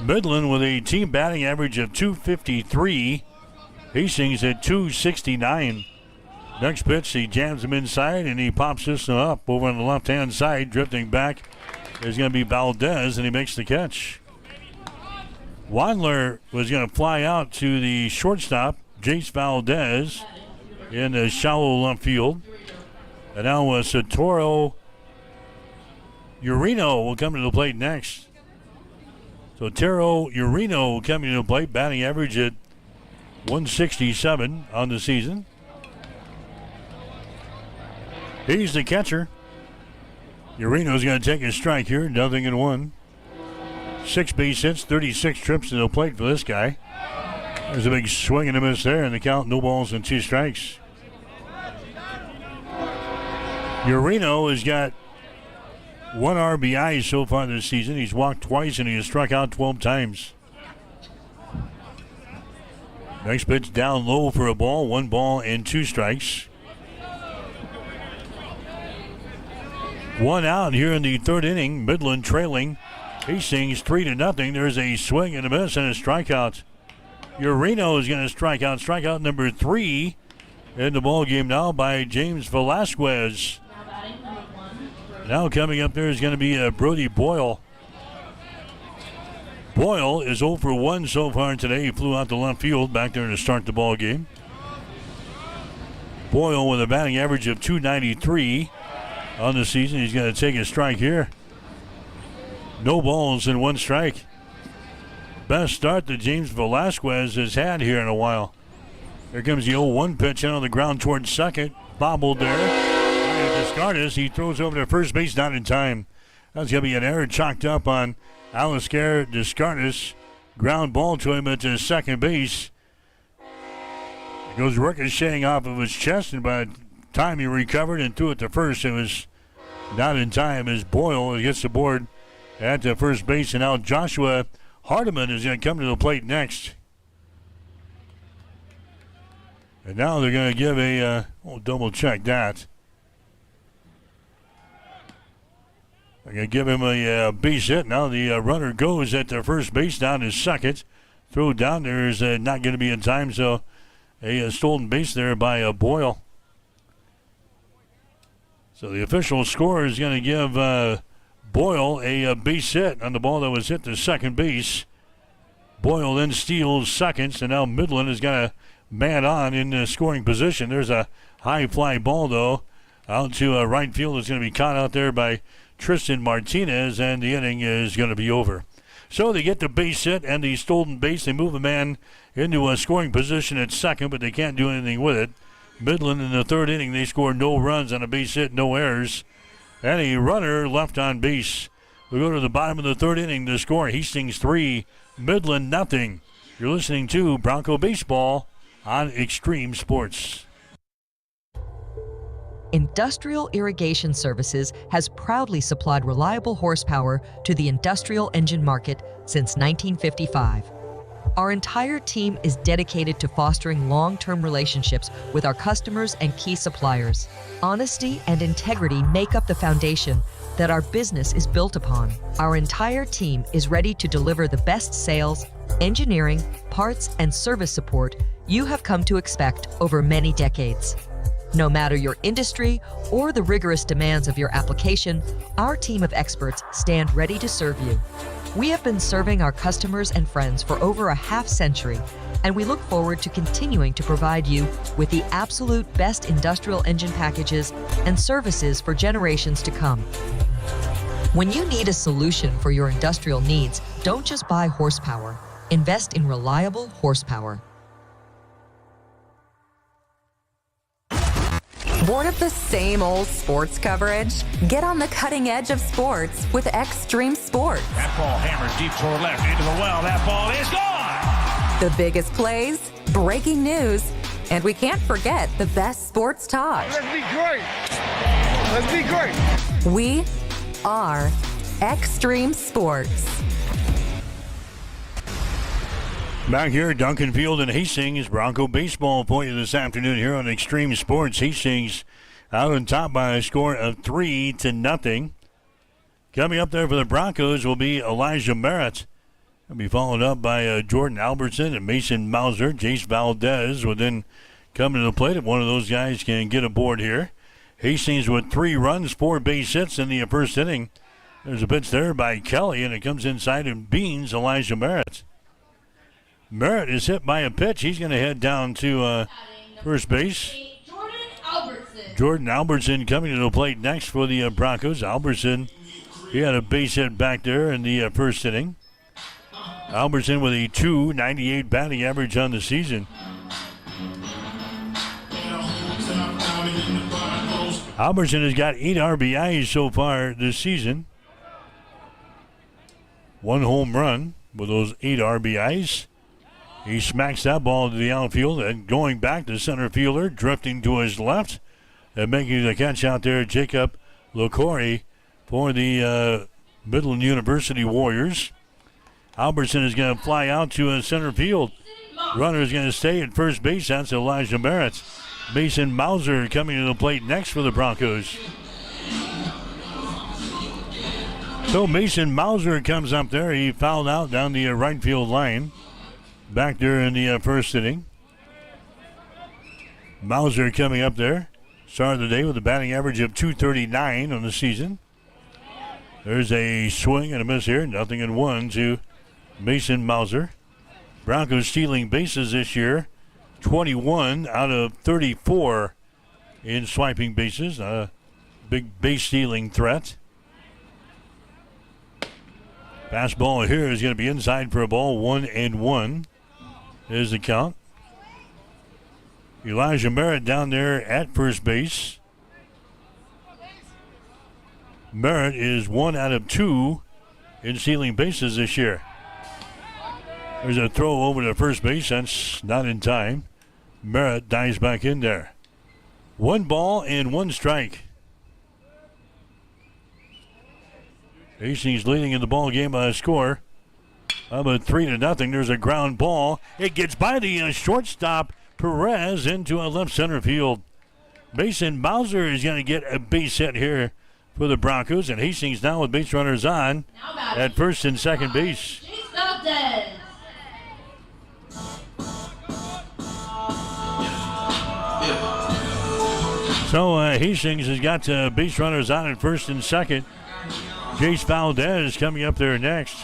Midland with a team batting average of 253. Hastings at 269. Next pitch, he jams him inside, and he pops this one up over on the left-hand side. Drifting back is going to be Valdez, and he makes the catch. Wadler was going to fly out to the shortstop, Jace Valdez, in the shallow left field. And now Satoru Urino will come to the plate next. So Taro Urino coming to the plate, batting average at 167 on the season. He's the catcher. Urino's going to take a strike here, 0-1. 6 base hits, 36 trips to the plate for this guy. There's a big swing and a miss there, and the count, no balls and 2 strikes. Urino has got 1 RBI so far this season. He's walked twice, and he has struck out 12 times. Next pitch down low for a ball, 1 ball and 2 strikes. 1 out here in the 3rd inning. Midland trailing Hastings 3-0. There's a swing and a miss and a strikeout. Urino is going to strike out. Strikeout number 3 in the ball game now by James Velasquez. Now coming up there is going to be Brody Boyle. Boyle is 0 for 1 so far today. He flew out to left field back there to start the ball game. Boyle with a batting average of 293 on the season. He's going to take a strike here. No balls and 1 strike. Best start that James Velasquez has had here in a while. Here comes the 0-1 pitch in on the ground towards second. Bobbled there. Descartes, he throws over to first base, not in time. That's going to be an error chalked up on Alistair Descartes. Ground ball to him at second base. It goes ricocheting off of his chest, and by the time he recovered and threw it to first, it was not in time as Boyle gets the board at the first base. And now Joshua Hardiman is going to come to the plate next. And now they're going to give we'll double check that. They're going to give him a base hit. Now the runner goes at the first base down to second. Throw down there is not going to be in time, so a stolen base there by Boyle. So the official score is going to give Boyle a base hit on the ball that was hit to second base. Boyle then steals seconds, and now Midland is going to man on in scoring position. There's a high fly ball, though, out to right field. It's going to be caught out there by Tristan Martinez, and the inning is going to be over. So they get the base hit and the stolen base. They move a man into a scoring position at second, but they can't do anything with it. Midland in the 3rd inning, they score no runs on a base hit, no errors, and a runner left on base. We go to the bottom of the 3rd inning. The score, Hastings 3, Midland 0. You're listening to Bronco Baseball on Extreme Sports. Industrial Irrigation Services has proudly supplied reliable horsepower to the industrial engine market since 1955. Our entire team is dedicated to fostering long-term relationships with our customers and key suppliers. Honesty and integrity make up the foundation that our business is built upon. Our entire team is ready to deliver the best sales, engineering, parts, and service support you have come to expect over many decades. No matter your industry or the rigorous demands of your application, our team of experts stand ready to serve you. We have been serving our customers and friends for over a half-century, and we look forward to continuing to provide you with the absolute best industrial engine packages and services for generations to come. When you need a solution for your industrial needs, don't just buy horsepower. Invest in reliable horsepower. Bored of the same old sports coverage? Get on the cutting edge of sports with Extreme Sports. That ball hammered deep toward left into the well. That ball is gone! The biggest plays, breaking news, and we can't forget the best sports talk. Let's be great. Let's be great. We are Extreme Sports. Back here at Duncan Field in Hastings, Bronco baseball for you this afternoon here on Extreme Sports. Hastings out on top by a score of 3-0. Coming up there for the Broncos will be Elijah Merritt. He'll be followed up by Jordan Albertson and Mason Mauser. Jace Valdez will then come to the plate if one of those guys can get aboard here. Hastings with 3 runs, 4 base hits in the first inning. There's a pitch there by Kelly, and it comes inside and beans Elijah Merritt. Merritt is hit by a pitch. He's going to head down to first base. Jordan Albertson coming to the plate next for the Broncos. Albertson, he had a base hit back there in the first inning. Albertson with a .298 batting average on the season. Albertson has got 8 RBIs so far this season. 1 home run with those 8 RBIs. He smacks that ball to the outfield and going back to center fielder, drifting to his left and making the catch out there, Jacob LaCory for the Midland University Warriors. Albertson is going to fly out to center field. Runner is going to stay at first base. That's Elijah Merritt. Mason Mauser coming to the plate next for the Broncos. So Mason Mauser comes up there. He fouled out down the right field line back there in the first inning. Mauser coming up there. Start of the day with a batting average of .239 on the season. There's a swing and a miss here. 0-1 to Mason Mauser. Broncos stealing bases this year. 21 out of 34 in swiping bases. A big base stealing threat. Fastball here is going to be inside for a ball. 1-1 is the count. Elijah Merritt down there at first base. Merritt is 1 out of 2 in stealing bases this year. There's a throw over to first base. That's not in time. Merritt dives back in there. 1 ball and 1 strike. Hastings leading in the ball game by a score of 3-0. There's a ground ball. It gets by the shortstop Perez into a left center field. Mason Mauser is going to get a base hit here for the Broncos, and Hastings now with base runners on at first and second base. So Hastings has got base runners on at first and second. Jace Valdez coming up there next.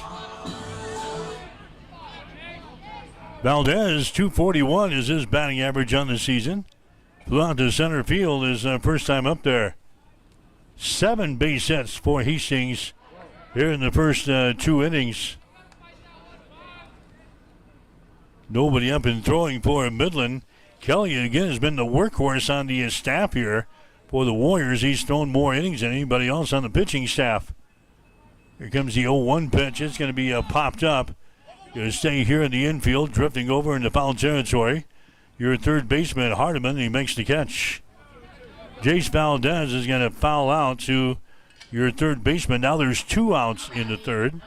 Valdez, .241 is his batting average on the season. Flew out to center field his first time up there. 7 base hits for Hastings here in the first 2 innings. Nobody up and throwing for Midland. Kelly, again, has been the workhorse on the staff here for the Warriors. He's thrown more innings than anybody else on the pitching staff. Here comes the 0-1 pitch. It's going to be popped up. Going to stay here in the infield, drifting over into foul territory. Your third baseman, Hardiman, he makes the catch. Jace Valdez is going to foul out to your third baseman. Now there's 2 outs in the third.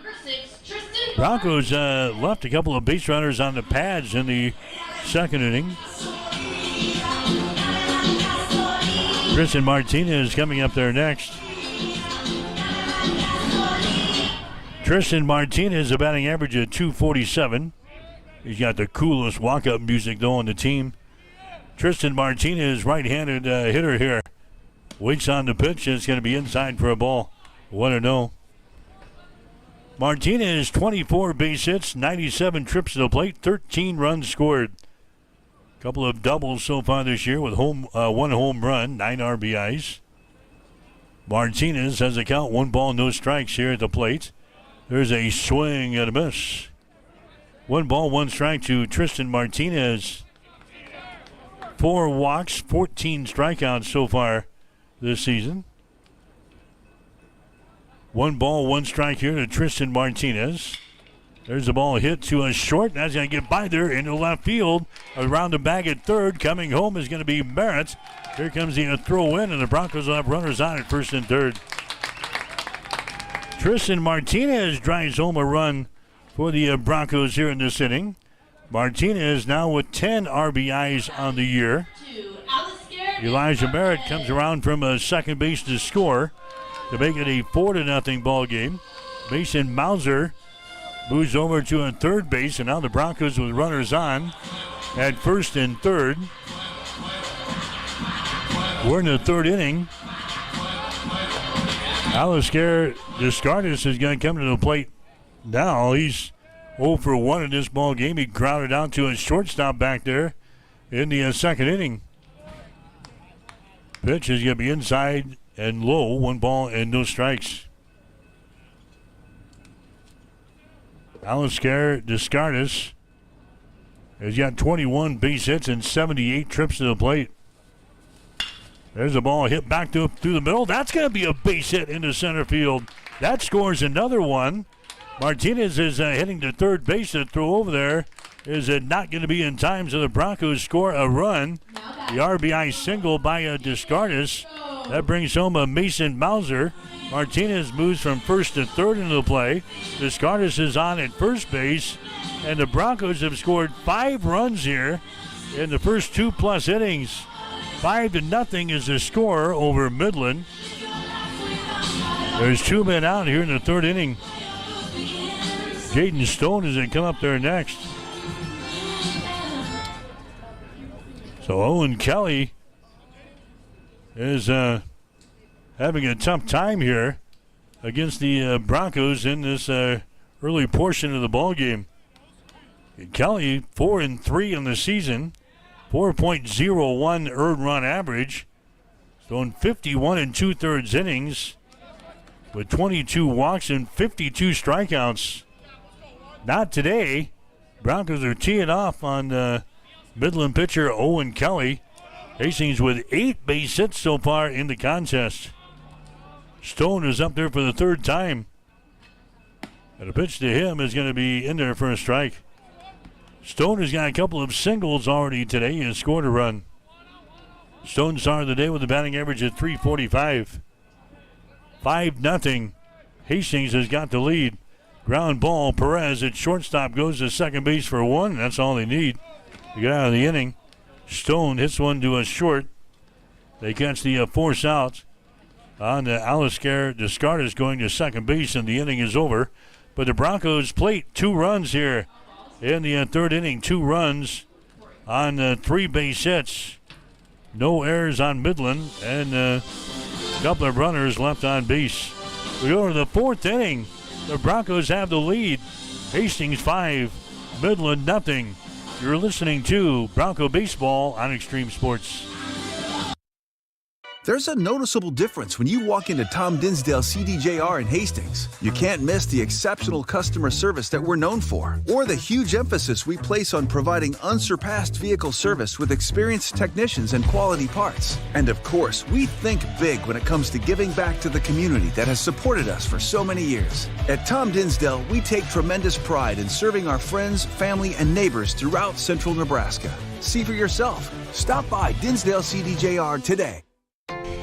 Broncos left a couple of base runners on the pads in the second inning. Tristan Martinez coming up there next. Tristan Martinez, a batting average of .247. He's got the coolest walk-up music, though, on the team. Tristan Martinez, right-handed hitter here. Waits on the pitch, and it's going to be inside for a ball. 1-0. Martinez, 24 base hits, 97 trips to the plate, 13 runs scored. A couple of doubles so far this year with 1 home run, 9 RBIs. Martinez has a count, 1 ball, no strikes here at the plate. There's a swing and a miss. 1 ball, 1 strike to Tristan Martinez. 4 walks, 14 strikeouts so far this season. 1 ball, 1 strike here to Tristan Martinez. There's the ball hit to a short. That's going to get by there into left field. Around the bag at third. Coming home is going to be Merritt. Here comes the throw in, and the Broncos will have runners on at first and third. Tristan Martinez drives home a run for the Broncos here in this inning. Martinez now with 10 RBIs on the year. Elijah Merritt comes around from second base to score to make it a 4-0 ball game. Mason Mauser moves over to a third base, and now the Broncos with runners on at first and third. We're in the third inning. Alistair Descartes is going to come to the plate now. He's 0 for 1 in this ball game. He grounded out to a shortstop back there in the second inning. Pitch is going to be inside and low. 1 ball and no strikes. Alistair Descartes has got 21 base hits and 78 trips to the plate. There's a ball hit back through the middle. That's going to be a base hit into center field. That scores another one. Martinez is hitting to third base. The throw over there is not going to be in time, so the Broncos score a run. The RBI single by Descartes. That brings home a Mason Mauser. Martinez moves from first to third into the play. Descartes is on at first base, and the Broncos have scored 5 runs here in the first 2+ innings. 5-0 is the score over Midland. There's 2 men out here in the third inning. Jaden Stone is going to come up there next. So Owen Kelly is having a tough time here against the Broncos in this early portion of the ball game. Kelly 4-3 in the season, 4.01 earned run average, throwing 51 2/3 innings with 22 walks and 52 strikeouts. Not today. Broncos are teeing off on Midland pitcher Owen Kelly. Hastings with 8 base hits so far in the contest. Stone is up there for the 3rd time. And a pitch to him is going to be in there for a strike. Stone has got a couple of singles already today and scored a run. Stone started the day with a batting average at .345. 5-0. Hastings has got the lead. Ground ball. Perez at shortstop goes to second base for 1. That's all they need to get out of the inning. Stone hits one to a short. They catch the force out on the Alistair Descartes going to second base, and the inning is over. But the Broncos plate 2 runs here in the third inning. 2 runs on 3 base hits. No errors on Midland, and a couple of runners left on base. We go to the 4th inning. The Broncos have the lead. Hastings 5, Midland nothing. You're listening to Bronco Baseball on Extreme Sports. There's a noticeable difference when you walk into Tom Dinsdale CDJR in Hastings. You can't miss the exceptional customer service that we're known for, or the huge emphasis we place on providing unsurpassed vehicle service with experienced technicians and quality parts. And of course, we think big when it comes to giving back to the community that has supported us for so many years. At Tom Dinsdale, we take tremendous pride in serving our friends, family, and neighbors throughout central Nebraska. See for yourself. Stop by Dinsdale CDJR today.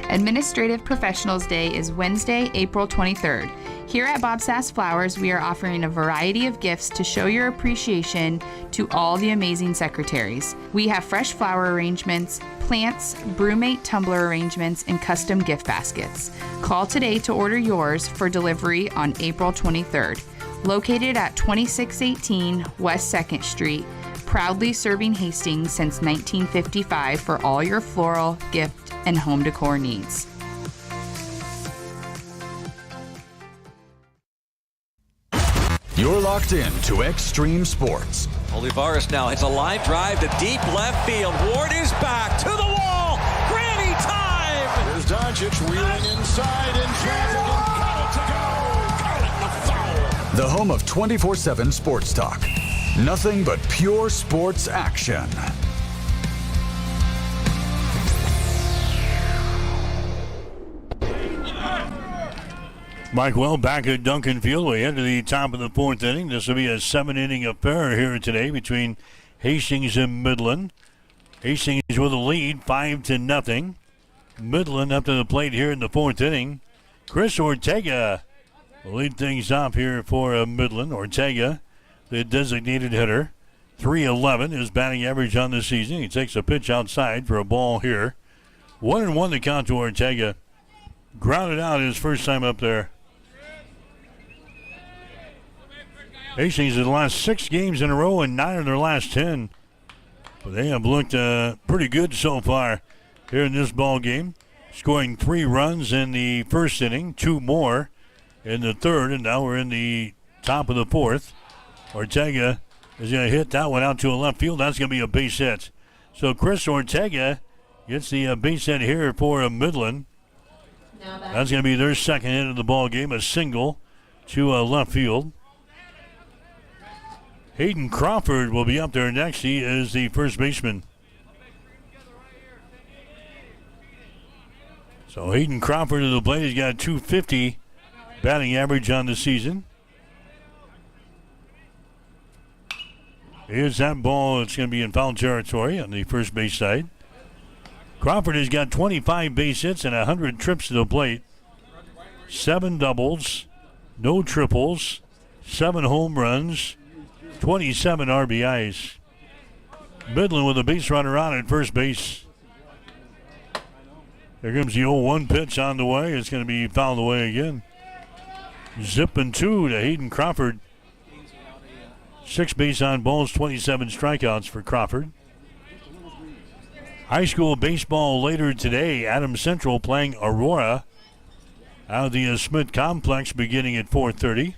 Administrative Professionals Day is Wednesday, April 23rd. Here at Bob Sass Flowers, we are offering a variety of gifts to show your appreciation to all the amazing secretaries. We have fresh flower arrangements, plants, brewmate tumbler arrangements, and custom gift baskets. Call today to order yours for delivery on April 23rd. Located at 2618 West 2nd Street, proudly serving Hastings since 1955 for all your floral, gift, and home decor needs. You're locked in to Extreme Sports. Olivares now hits a line drive to deep left field. Ward is back to the wall. Granny time! Here's Doncic wheeling inside in traffic and got it to go. Call it the foul. The home of 24/7 Sports Talk. Nothing but pure sports action. Mike Well back at Duncan Field. We head to the top of the fourth inning. This will be a 7-inning affair here today between Hastings and Midland. Hastings with a lead, 5-0. Midland up to the plate here in the fourth inning. Chris Ortega will lead things off here for Midland. Ortega, the designated hitter. .311 is batting average on the season. He takes a pitch outside for a ball here. 1-1 the count to Ortega. Grounded out his first time up there. Hastings has lost 6 games in a row and 9 of their last 10. But they have looked pretty good so far here in this ball game. Scoring 3 runs in the first inning, 2 more in the third, and now we're in the top of the fourth. Ortega is going to hit that one out to a left field. That's going to be a base hit. So Chris Ortega gets the base hit here for Midland. That's going to be their second hit of the ball game, a single to left field. Hayden Crawford will be up there next. He is the first baseman. So Hayden Crawford to the plate. He's got a .250 batting average on the season. Here's that ball. It's going to be in foul territory on the first base side. Crawford has got 25 base hits and 100 trips to the plate. 7 doubles, no triples, 7 home runs, 27 RBIs. Midland with a base runner on at first base. Here comes the 0-1 pitch on the way. It's going to be fouled away again. Zipping 2 to Hayden Crawford. 6 base on balls, 27 strikeouts for Crawford. High school baseball later today. Adams Central playing Aurora out of the Smith Complex beginning at 4:30.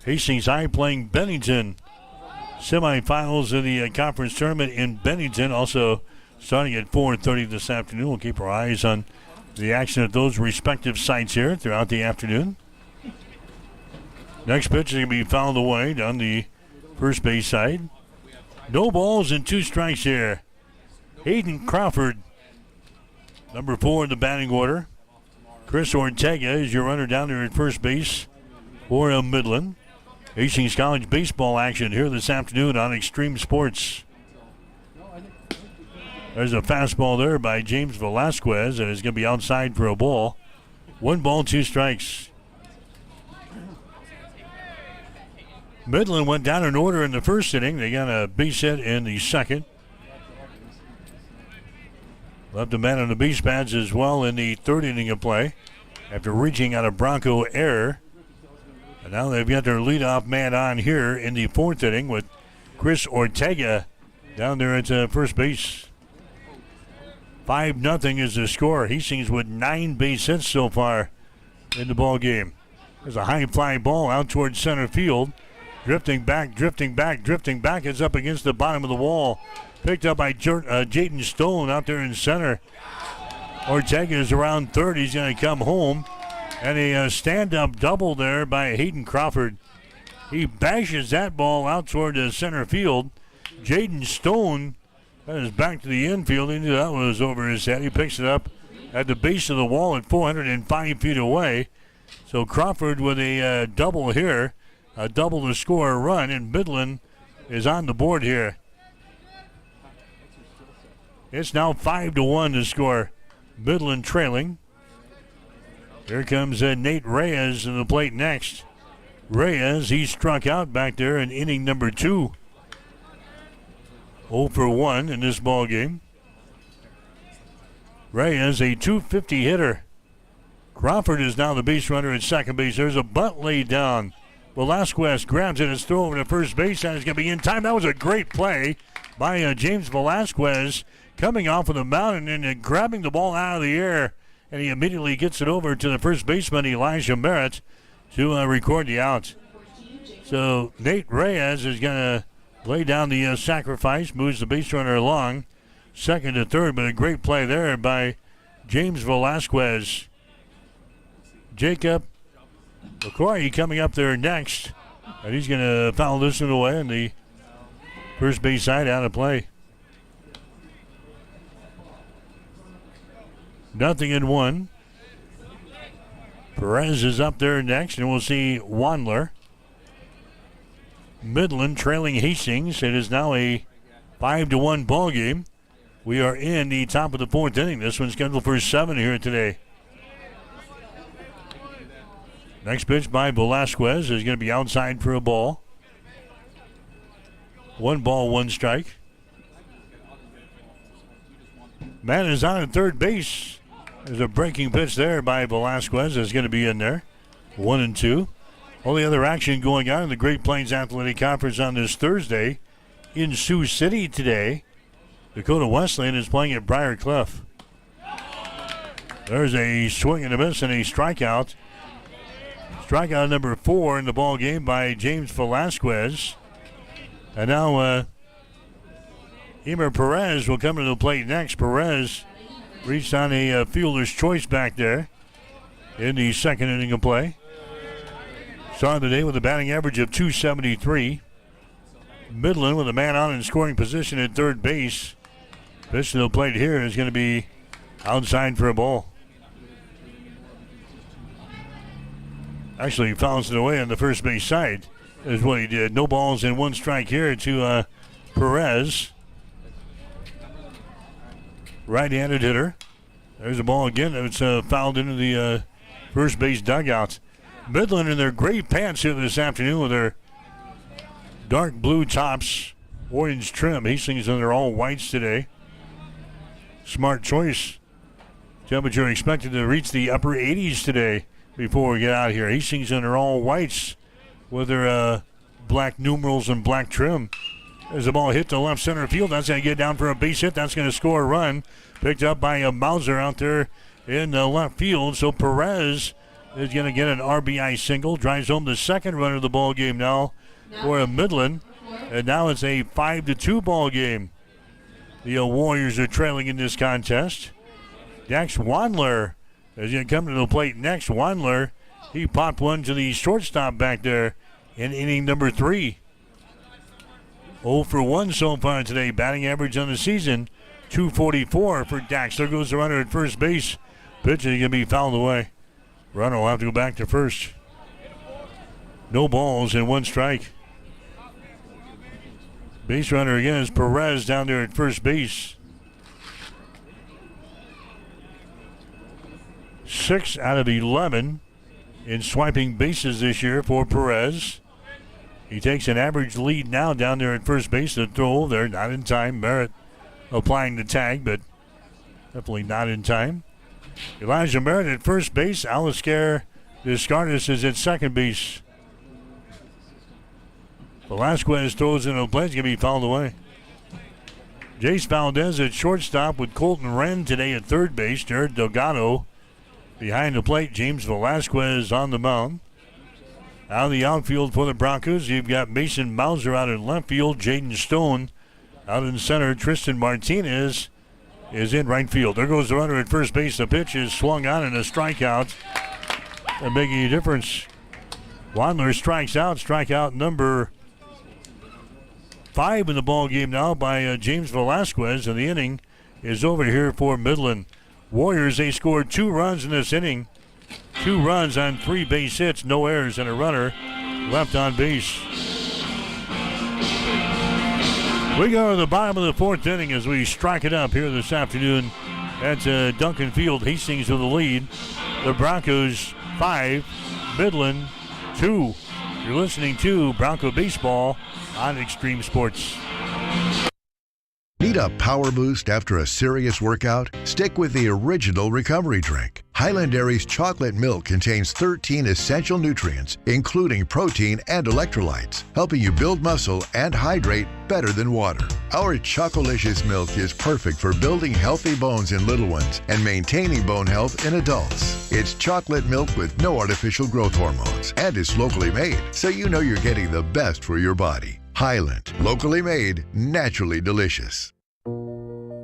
Hastings High playing Bennington. Semifinals of the conference tournament in Bennington also starting at 4:30 this afternoon. We'll keep our eyes on the action at those respective sites here throughout the afternoon. Next pitch is going to be fouled away down the first base side. No balls and 2 strikes here. Hayden Crawford, number 4 in the batting order. Chris Ortega is your runner down there at first base for Midland. Hastings College baseball action here this afternoon on Extreme Sports. There's a fastball there by James Velasquez, and it's going to be outside for a ball. 1 ball, 2 strikes. Midland went down in order in the first inning. They got a base hit in the second. Left a man on the base pads as well in the third inning of play after reaching out a Bronco error. And now they've got their leadoff man on here in the fourth inning with Chris Ortega down there at first base. 5-0 is the score. Hastings with 9 base hits so far in the ball game. There's a high fly ball out towards center field. Drifting back. It's up against the bottom of the wall. Picked up by Jayden Stone out there in center. Ortega is around third. He's going to come home. And a stand-up double there by Hayden Crawford. He bashes that ball out toward the center field. Jayden Stone is back to the infield. He knew that was over his head. He picks it up at the base of the wall at 405 feet away. So Crawford with a double here. A double to score a run, and Midland is on the board here. It's now 5-1 to score. Midland trailing. Here comes Nate Reyes to the plate next. Reyes, he struck out back there in inning number 2. 0 for 1 in this ball game. Reyes, a .250 hitter. Crawford is now the base runner at second base. There's a bunt laid down. Velasquez grabs it. It's thrown over to first base, and it's going to be in time. That was a great play by James Velasquez, coming off of the mound and then grabbing the ball out of the air. And he immediately gets it over to the first baseman, Elijah Merritt, to record the out. So Nate Reyes is going to lay down the sacrifice, moves the base runner along, second to third, but a great play there by James Velasquez. Jacob McCoy coming up there next, and he's going to foul this one away on the first base side out of play. 0-1. Perez is up there next, and we'll see Wandler. Midland trailing Hastings. It is now a 5-1 ball game. We are in the top of the fourth inning. This one's scheduled for 7 here today. Next pitch by Velasquez is going to be outside for a ball. 1 ball, 1 strike. Man is on at third base. There's a breaking pitch there by Velasquez. It's going to be in there. 1-2. All the other action going on in the Great Plains Athletic Conference on this Thursday. In Sioux City today, Dakota Wesleyan is playing at Briar Cliff. There's a swing and a miss and a strikeout. Strikeout number 4 in the ball game by James Velasquez. And now Emer Perez will come to the plate next. Perez reached on a fielder's choice back there in the second inning of play. Started the day with a batting average of .273. Midland with a man on in scoring position at third base. Pitch to the plate here is going to be outside for a ball. Actually, he fouls it away on the first base side is what he did. No balls and 1 strike here to Perez. Right-handed hitter. There's a ball again. It's fouled into the first base dugout. Midland in their gray pants here this afternoon with their dark blue tops, orange trim. Hastings in their all whites today. Smart choice. Temperature expected to reach the upper 80s today before we get out here. Hastings in their all whites with their black numerals and black trim. There's a ball hit to left center field. That's going to get down for a base hit. That's going to score a run. Picked up by Mauser out there in left field. So Perez is going to get an RBI single. Drives home the second run of the ball game now for Midland. And now it's a 5-2 ball game. The Warriors are trailing in this contest. Dax Wandler is going to come to the plate next. Wandler, he popped one to the shortstop back there in inning number 3. 0 for 1 so far today. Batting average on the season, .244 for Dax. There goes the runner at first base. Pitch is going to be fouled away. Runner will have to go back to first. No balls and 1 strike. Base runner again is Perez down there at first base. 6 out of 11 in swiping bases this year for Perez. He takes an average lead now down there at first base. The throw there, not in time. Merritt applying the tag, but definitely not in time. Elijah Merritt at first base. Alistair Descartes is at second base. Velasquez throws into the play. It's going to be fouled away. Jace Valdez at shortstop with Colton Wren today at third base. Jared Delgado behind the plate. James Velasquez on the mound. Out of the outfield for the Broncos, you've got Mason Mauser out in left field. Jaden Stone out in center. Tristan Martinez is in right field. There goes the runner at first base. The pitch is swung on and a strikeout. Not making a difference. Wandler strikes out. Strikeout number 5 in the ball game now by James Velasquez, and the inning is over here for Midland. Warriors, they scored 2 runs in this inning. 2 runs on 3 base hits, no errors, and a runner left on base. We go to the bottom of the 4th inning as we strike it up here this afternoon at Duncan Field. Hastings with the lead. The Broncos 5, Midland 2. You're listening to Bronco Baseball on Extreme Sports. Need a power boost after a serious workout? Stick with the original recovery drink. Highland Dairy's chocolate milk contains 13 essential nutrients, including protein and electrolytes, helping you build muscle and hydrate better than water. Our Chocolicious milk is perfect for building healthy bones in little ones and maintaining bone health in adults. It's chocolate milk with no artificial growth hormones, and it's locally made, so you know you're getting the best for your body. Highland, locally made, naturally delicious.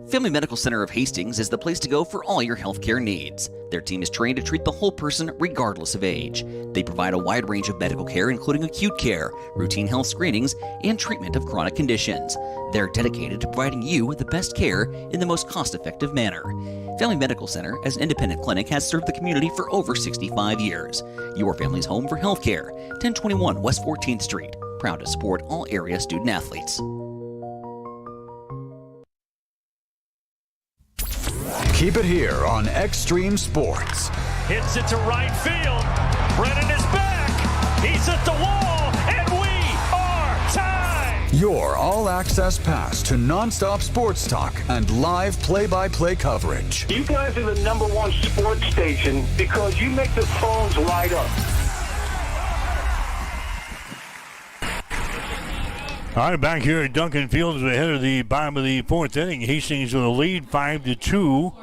Family Medical Center of Hastings is the place to go for all your healthcare needs. Their team is trained to treat the whole person regardless of age. They provide a wide range of medical care, including acute care, routine health screenings, and treatment of chronic conditions. They're dedicated to providing you with the best care in the most cost-effective manner. Family Medical Center, as an independent clinic, has served the community for over 65 years. Your family's home for healthcare. 1021 West 14th Street. Proud to support all area student athletes. Keep it here on Extreme Sports. Hits it to right field. Brennan is back. He's at the wall, and we are tied. Your all-access pass to nonstop sports talk and live play-by-play coverage. You guys are the #1 sports station because you make the phones light up. All right, back here at Duncan Field as we head to the bottom of the 4th inning. Hastings with a lead, 5-2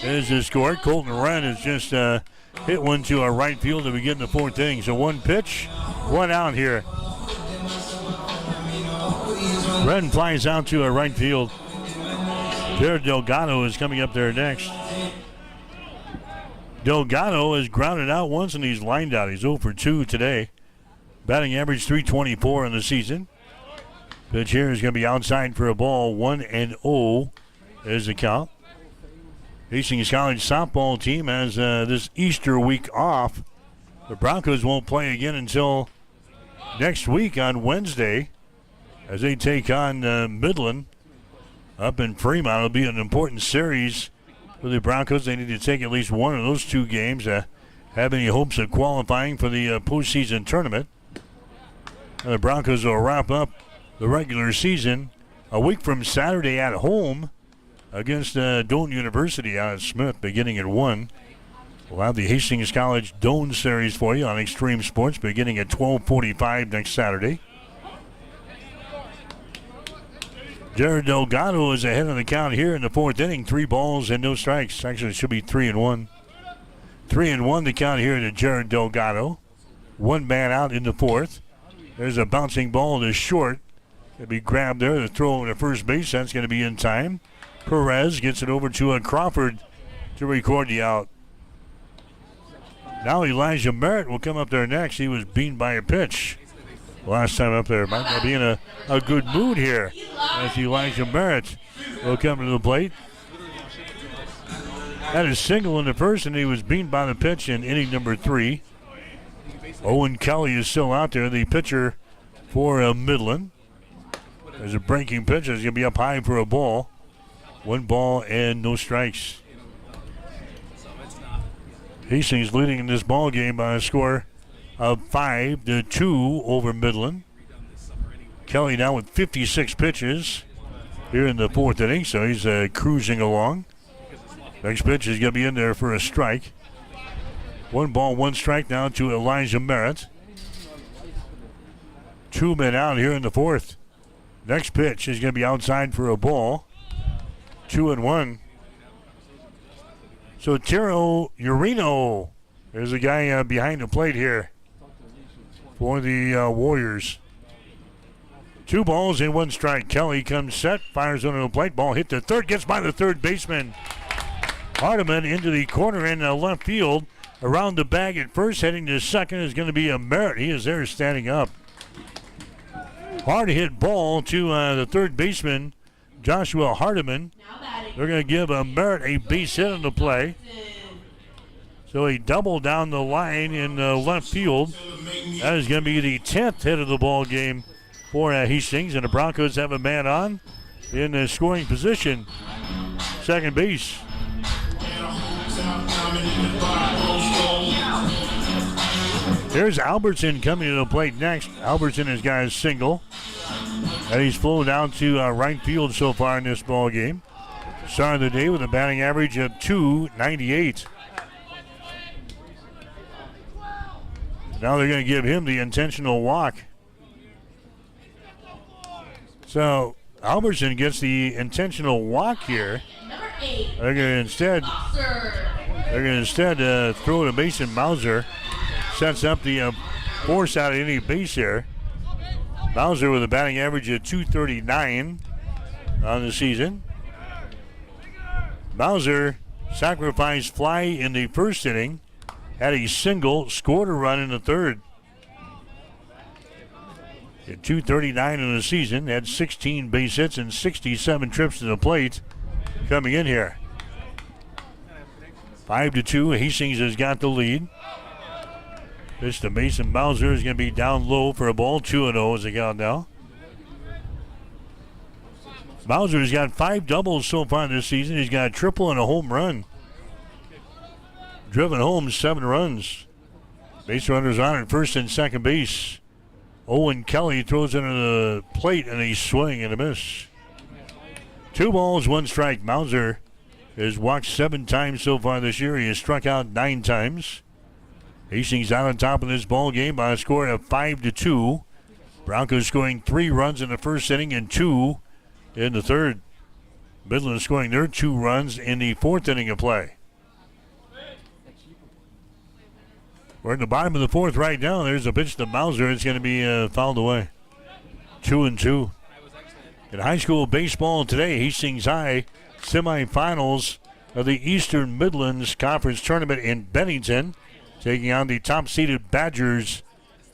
is the score. Colton Wren has just hit one to our right field to begin the 4th inning. So 1 pitch, 1 out here. Wren flies out to our right field. Jared Delgado is coming up there next. Delgado has grounded out once and he's lined out. He's 0 for 2 today. Batting average .324 in the season. Pitch here is going to be outside for a ball. 1-0 is the count. Hastings College softball team has this Easter week off. The Broncos won't play again until next week on Wednesday as they take on Midland up in Fremont. It'll be an important series for the Broncos. They need to take at least one of those 2 games to have any hopes of qualifying for the postseason tournament. And the Broncos will wrap up the regular season a week from Saturday at home against Doane University out of Smith, beginning at 1. We'll have the Hastings College Doane Series for you on Extreme Sports beginning at 12:45 next Saturday. Jared Delgado is ahead of the count here in the 4th inning. 3 balls and no strikes. Actually, it should be 3-1. 3-1 the count here to Jared Delgado. 1 man out in the 4th. There's a bouncing ball to short. It'll be grabbed there. The throw over to first base. That's going to be in time. Perez gets it over to Crawford to record the out. Now Elijah Merritt will come up there next. He was beaten by a pitch last time up there. Might not be in a good mood here as Elijah Merritt will come to the plate. Had a single in the first, and he was beaten by the pitch in inning number 3. Owen Kelly is still out there, the pitcher for Midland. There's a breaking pitch. It's going to be up high for a ball. 1 ball and no strikes. Hastings leading in this ball game by a score of 5-2 over Midland. Kelly now with 56 pitches here in the 4th inning, so he's cruising along. Next pitch is going to be in there for a strike. 1 ball, 1 strike now to Elijah Merritt. 2 men out here in the 4th. Next pitch is going to be outside for a ball. 2-1. So Tiro Urino is the guy behind the plate here for the Warriors. 2 balls and 1 strike. Kelly comes set, fires under the plate. Ball hit to third, gets by the third baseman. Hardiman into the corner in left field. Around the bag at first, heading to second is going to be a Merritt. He is there standing up. Hard hit ball to the third baseman, Joshua Hardiman. They're going to give Merritt a base hit on the play. So a double down the line in left field. That is going to be the 10th hit of the ball game for Hastings. And the Broncos have a man on in the scoring position. Second base. There's Albertson coming to the plate next. Albertson has got his single. And he's flown down to right field so far in this ball game. Started the day with a batting average of .298. Now they're going to give him the intentional walk. So Albertson gets the intentional walk here. They're going to instead throw to Mason Mauser. Sets up the force out of any base here. Mauser with a batting average of .239 on the season. Bowser sacrificed fly in the first inning, had a single, scored a run in the third. At 239 in the season, had 16 base hits and 67 trips to the plate coming in here. 5-2, Hastings has got the lead. Pitch to Mason Bowser is going to be down low for a ball. 2-0 as they count now. Bowser has got 5 doubles so far this season. He's got a triple and a home run. Driven home 7 runs. Base runners on at first and second base. Owen Kelly throws into the plate and a swing and a miss. 2 balls, 1 strike. Bowser has walked 7 times so far this year. He has struck out 9 times. Hastings out on top of this ball game by a score of 5-2. Broncos scoring 3 runs in the first inning and 2 in the third. Midland scoring their 2 runs in the fourth inning of play. We're in the bottom of the fourth right now. There's a pitch to Bowser. It's going to be fouled away. 2-2. In high school baseball today, Hastings High semifinals of the Eastern Midlands Conference Tournament in Bennington, taking on the top-seeded Badgers.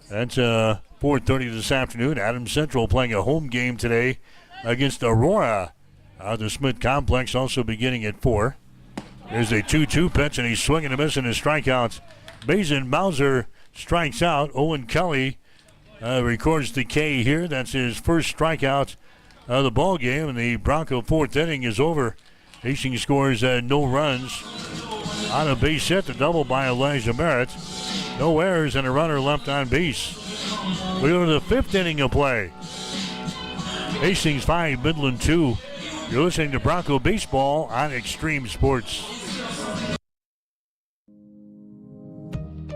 That's 4:30 this afternoon. Adams Central playing a home game today against Aurora. The Smith Complex also beginning at 4. There's a 2-2 pitch, and he's swinging a miss and a strikeout. Mason Bowser strikes out. Owen Kelly records the K here. That's his first strikeout of the ball game, and the Bronco fourth inning is over. Hastings scores no runs on a base hit, the double by Elijah Merritt. No errors and a runner left on base. We go to the fifth inning of play. Hastings 5, Midland 2. You're listening to Bronco Baseball on Extreme Sports.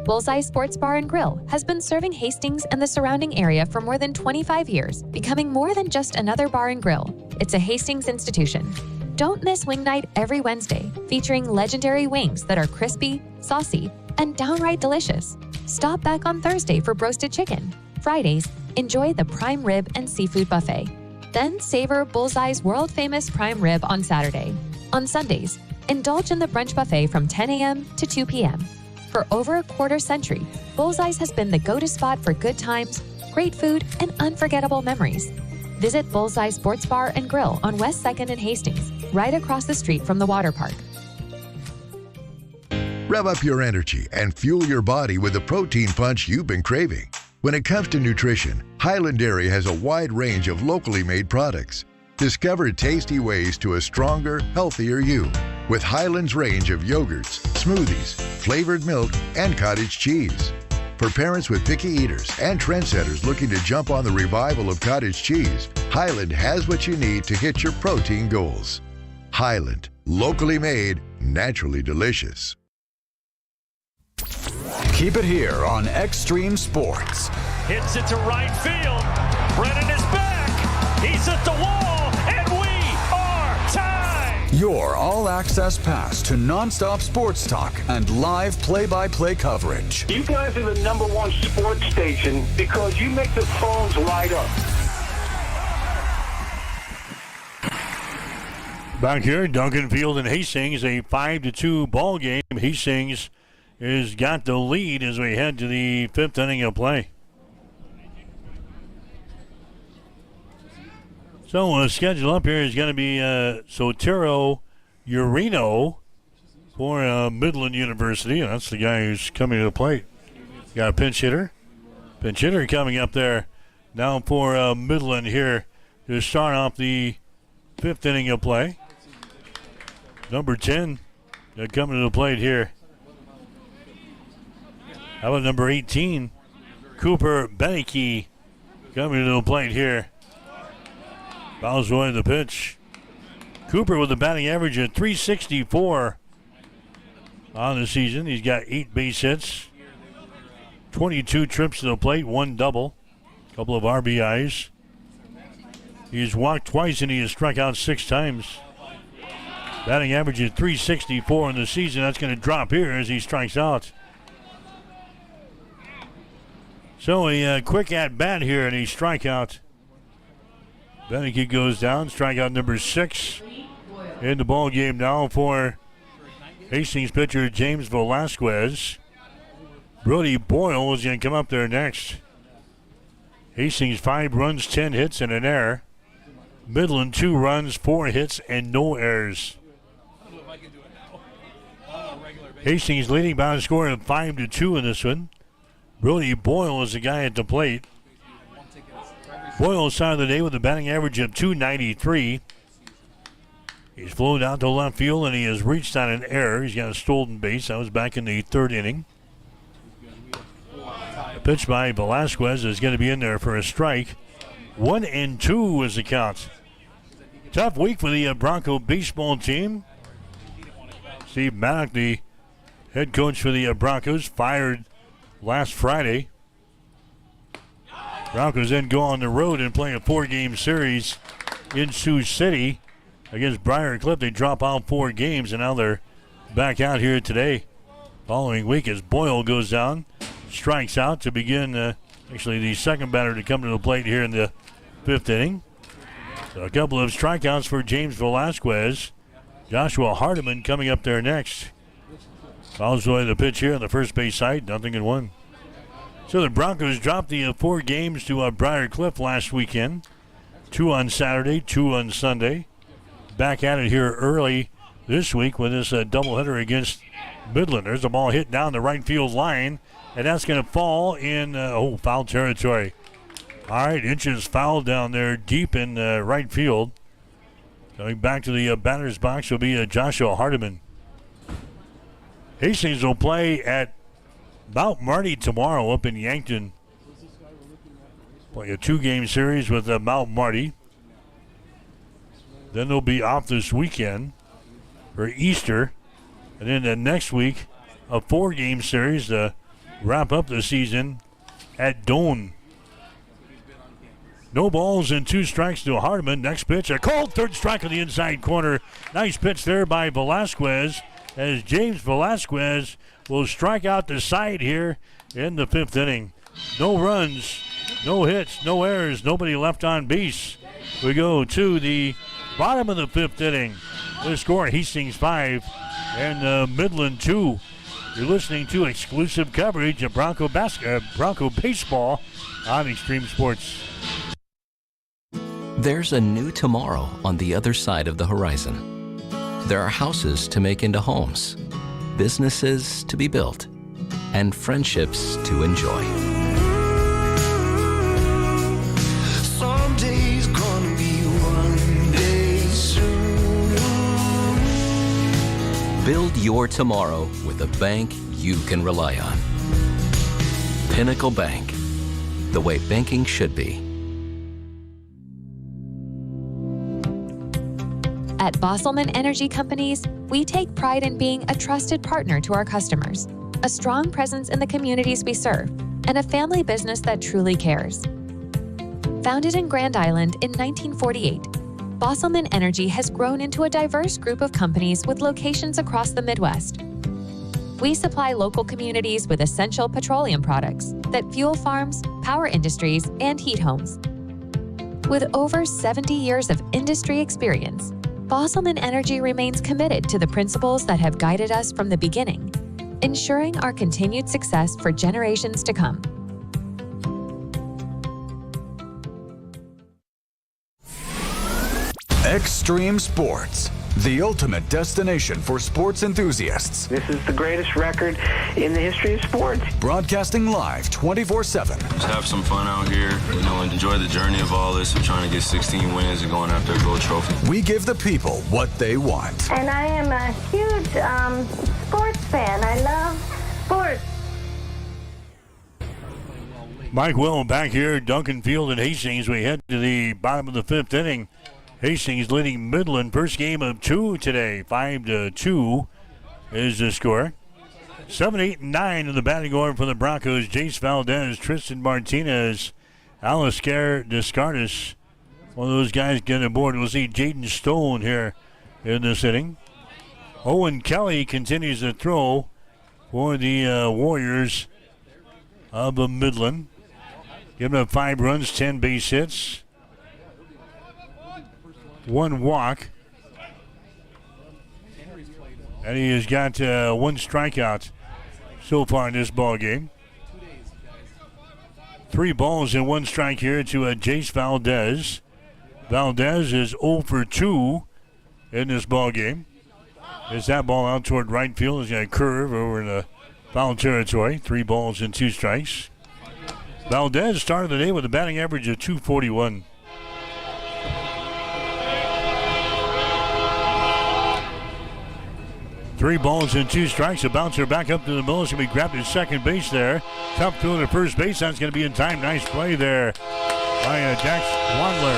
Bullseye Sports Bar and Grill has been serving Hastings and the surrounding area for more than 25 years, becoming more than just another bar and grill. It's a Hastings institution. Don't miss Wing Night every Wednesday, featuring legendary wings that are crispy, saucy, and downright delicious. Stop back on Thursday for roasted chicken. Fridays, enjoy the prime rib and seafood buffet. Then savor Bullseye's world-famous prime rib on Saturday. On Sundays, indulge in the brunch buffet from 10 a.m. to 2 p.m. For over a quarter century, Bullseye's has been the go-to spot for good times, great food, and unforgettable memories. Visit Bullseye Sports Bar and Grill on West 2nd and Hastings, right across the street from the water park. Rev up your energy and fuel your body with the protein punch you've been craving. When it comes to nutrition, Highland Dairy has a wide range of locally made products. Discover tasty ways to a stronger, healthier you with Highland's range of yogurts, smoothies, flavored milk, and cottage cheese. For parents with picky eaters and trendsetters looking to jump on the revival of cottage cheese, Highland has what you need to hit your protein goals. Highland, locally made, naturally delicious. Keep it here on Extreme Sports. Hits it to right field. Brennan is back. He's at the wall, and we are tied. Your all-access pass to nonstop sports talk and live play-by-play coverage. You guys are the #1 sports station because you make the phones light up. Back here, Duncan Field and Hastings, a 5-2 ball game. Hastings has got the lead as we head to the fifth inning of play. So schedule up here is going to be Sotero Urino for Midland University. That's the guy who's coming to the plate. Got a pinch hitter. Pinch hitter coming up there now for Midland here to start off the fifth inning of play. Number 10 coming to the plate here. How about number 18? Cooper Beneke coming to the plate here. Fouls away the pitch. Cooper with a batting average of .364 on the season. He's got 8 base hits, 22 trips to the plate, 1 double, a couple of RBIs. He's walked twice and he has struck out 6 times. Batting average is .364 in the season. That's going to drop here as he strikes out. So a quick at-bat here and a strikeout. Beneke goes down, strikeout number 6 in the ball game now for Hastings pitcher James Velasquez. Brody Boyle is going to come up there next. Hastings 5 runs, 10 hits, and an error. Midland 2 runs, 4 hits, and no errors. Hastings leading by a score of 5-2 in this one. Brody Boyle is the guy at the plate. Boyle started the day with a batting average of .293. He's flown out to left field, and he has reached on an error. He's got a stolen base. That was back in the 3rd inning. The pitch by Velasquez is going to be in there for a strike. 1-2 is the count. Tough week for the Bronco baseball team. Steve Maddock, the head coach for the Broncos, fired last Friday. Broncos then go on the road and play a 4-game series in Sioux City against Briar Cliff. They drop out 4 games, and now they're back out here today. Following week as Boyle goes down, strikes out to begin actually the second batter to come to the plate here in the 5th inning. So a couple of strikeouts for James Velasquez. Joshua Hardiman coming up there next. Fouls away the pitch here on the first base side, 0-1. So the Broncos dropped the 4 games to Briar Cliff last weekend. 2 on Saturday, 2 on Sunday. Back at it here early this week with this doubleheader against Midland. There's a ball hit down the right field line, and that's going to fall in foul territory. All right, inches foul down there deep in right field. Coming back to the batter's box will be Joshua Hardiman. Hastings will play at Mount Marty tomorrow up in Yankton. Play a 2-game series with Mount Marty. Then they'll be off this weekend for Easter. And then the next week, a 4-game series to wrap up the season at Doane. No balls and 2 strikes to Hardiman. Next pitch, a cold third strike on the inside corner. Nice pitch there by Velasquez as James Velasquez will strike out the side here in the 5th inning. No runs, no hits, no errors, nobody left on base. We go to the bottom of the 5th inning. The score, Hastings 5 and Midland 2. You're listening to exclusive coverage of Bronco baseball on Extreme Sports. There's a new tomorrow on the other side of the horizon. There are houses to make into homes, businesses to be built, and friendships to enjoy. Someday's gonna be one day soon. Build your tomorrow with a bank you can rely on. Pinnacle Bank, the way banking should be. At Bosselman Energy Companies, we take pride in being a trusted partner to our customers, a strong presence in the communities we serve, and a family business that truly cares. Founded in Grand Island in 1948, Bosselman Energy has grown into a diverse group of companies with locations across the Midwest. We supply local communities with essential petroleum products that fuel farms, power industries, and heat homes. With over 70 years of industry experience, Bosselman Energy remains committed to the principles that have guided us from the beginning, ensuring our continued success for generations to come. Extreme Sports, the ultimate destination for sports enthusiasts. This is the greatest record in the history of sports. Broadcasting live 24/7. Just have some fun out here, and enjoy the journey of all this. We're trying to get 16 wins and going after a gold trophy. We give the people what they want. And I am a huge sports fan. I love sports. Mike Will back here at Duncan Field in Hastings. We head to the bottom of the 5th inning. Hastings leading Midland. First game of 2 today. 5-2 is the score. 7, 8, and 9 in the batting order for the Broncos. Jace Valdez, Tristan Martinez, Alistair Descartes. One of those guys getting aboard. We'll see Jaden Stone here in this inning. Owen Kelly continues to throw for the Warriors of Midland. Giving up 5 runs, 10 base hits, 1 walk. And he has got one strikeout so far in this ball game. 3 balls and 1 strike here to Jace Valdez. Valdez is 0 for 2 in this ball game. Is that ball out toward right field? He's got a curve over in the foul territory. 3 balls and 2 strikes. Valdez started the day with a batting average of .241. Three balls and 2 strikes. A bouncer back up to the middle. It's going to be grabbed at second base there. Tough throw to first base. That's going to be in time. Nice play there by Dax Wandler.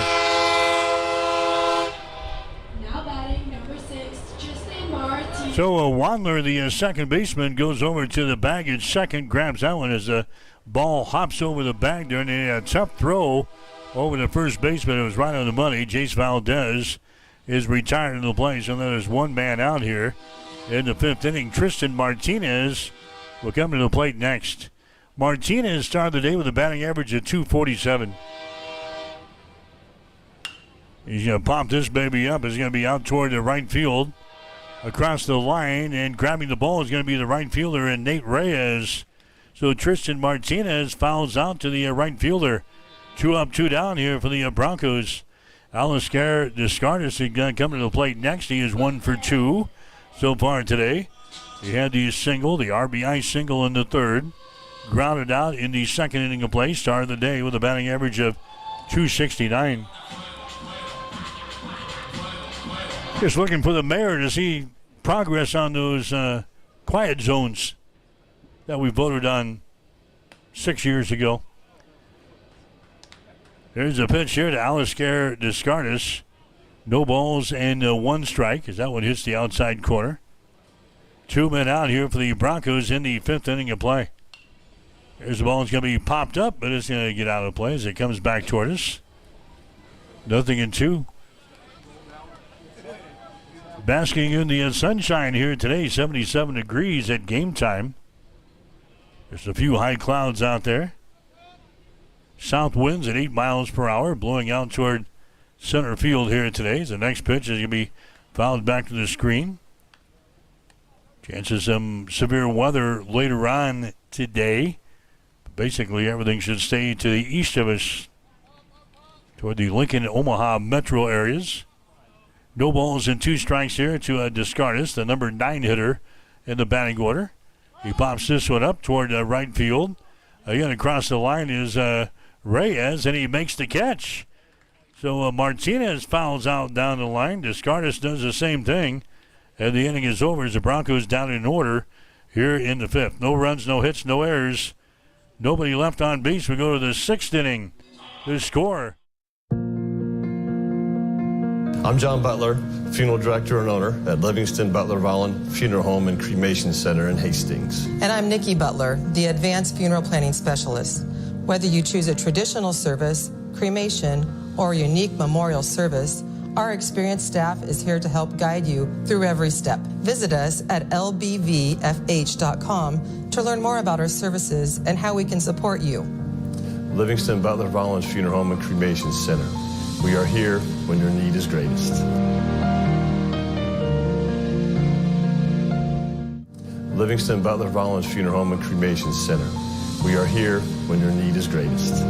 Now batting number 6, Tristan Martin. So Wandler, the second baseman, goes over to the bag at second. Grabs that one as the ball hops over the bag there. And a tough throw over the first baseman. It was right on the money. Jace Valdez is retired in the play. So there's one man out here. In the 5th inning, Tristan Martinez will come to the plate next. Martinez started the day with a batting average of .247. He's going to pop this baby up. It's going to be out toward the right field. Across the line, and grabbing the ball is going to be the right fielder, and Nate Reyes. So Tristan Martinez fouls out to the right fielder. 2 up, 2 down here for the Broncos. Aliscar Descartes is going to come to the plate next. He is 1 for 2. So far today, he had the single, the RBI single in the 3rd. Grounded out in the 2nd inning of play. Started the day with a batting average of .269. Just looking for the mayor to see progress on those quiet zones that we voted on 6 years ago. There's a pitch here to Aliscar Descartes. No balls and 1 strike as that one hits the outside corner. 2 men out here for the Broncos in the 5th inning of play. There's the ball. It's going to be popped up, but it's going to get out of play as it comes back toward us. 0-2. Basking in the sunshine here today, 77 degrees at game time. There's a few high clouds out there. South winds at 8 miles per hour, blowing out toward center field here today. The next pitch is going to be fouled back to the screen. Chances some severe weather later on today. Basically, everything should stay to the east of us toward the Lincoln and Omaha metro areas. No balls and 2 strikes here to Descartes, the number 9 hitter in the batting order. He pops this one up toward right field. Again, across the line is Reyes, and he makes the catch. So Martinez fouls out down the line. Descartes does the same thing. And the inning is over as the Broncos down in order here in the 5th. No runs, no hits, no errors. Nobody left on base. We go to the 6th inning. The score. I'm John Butler, funeral director and owner at Livingston Butler Volland Funeral Home and Cremation Center in Hastings. And I'm Nikki Butler, the advanced funeral planning specialist. Whether you choose a traditional service, cremation, or a unique memorial service, our experienced staff is here to help guide you through every step. Visit us at lbvfh.com to learn more about our services and how we can support you. Livingston Butler Volland Funeral Home and Cremation Center. We are here when your need is greatest. Livingston Butler Volland Funeral Home and Cremation Center. We are here when your need is greatest.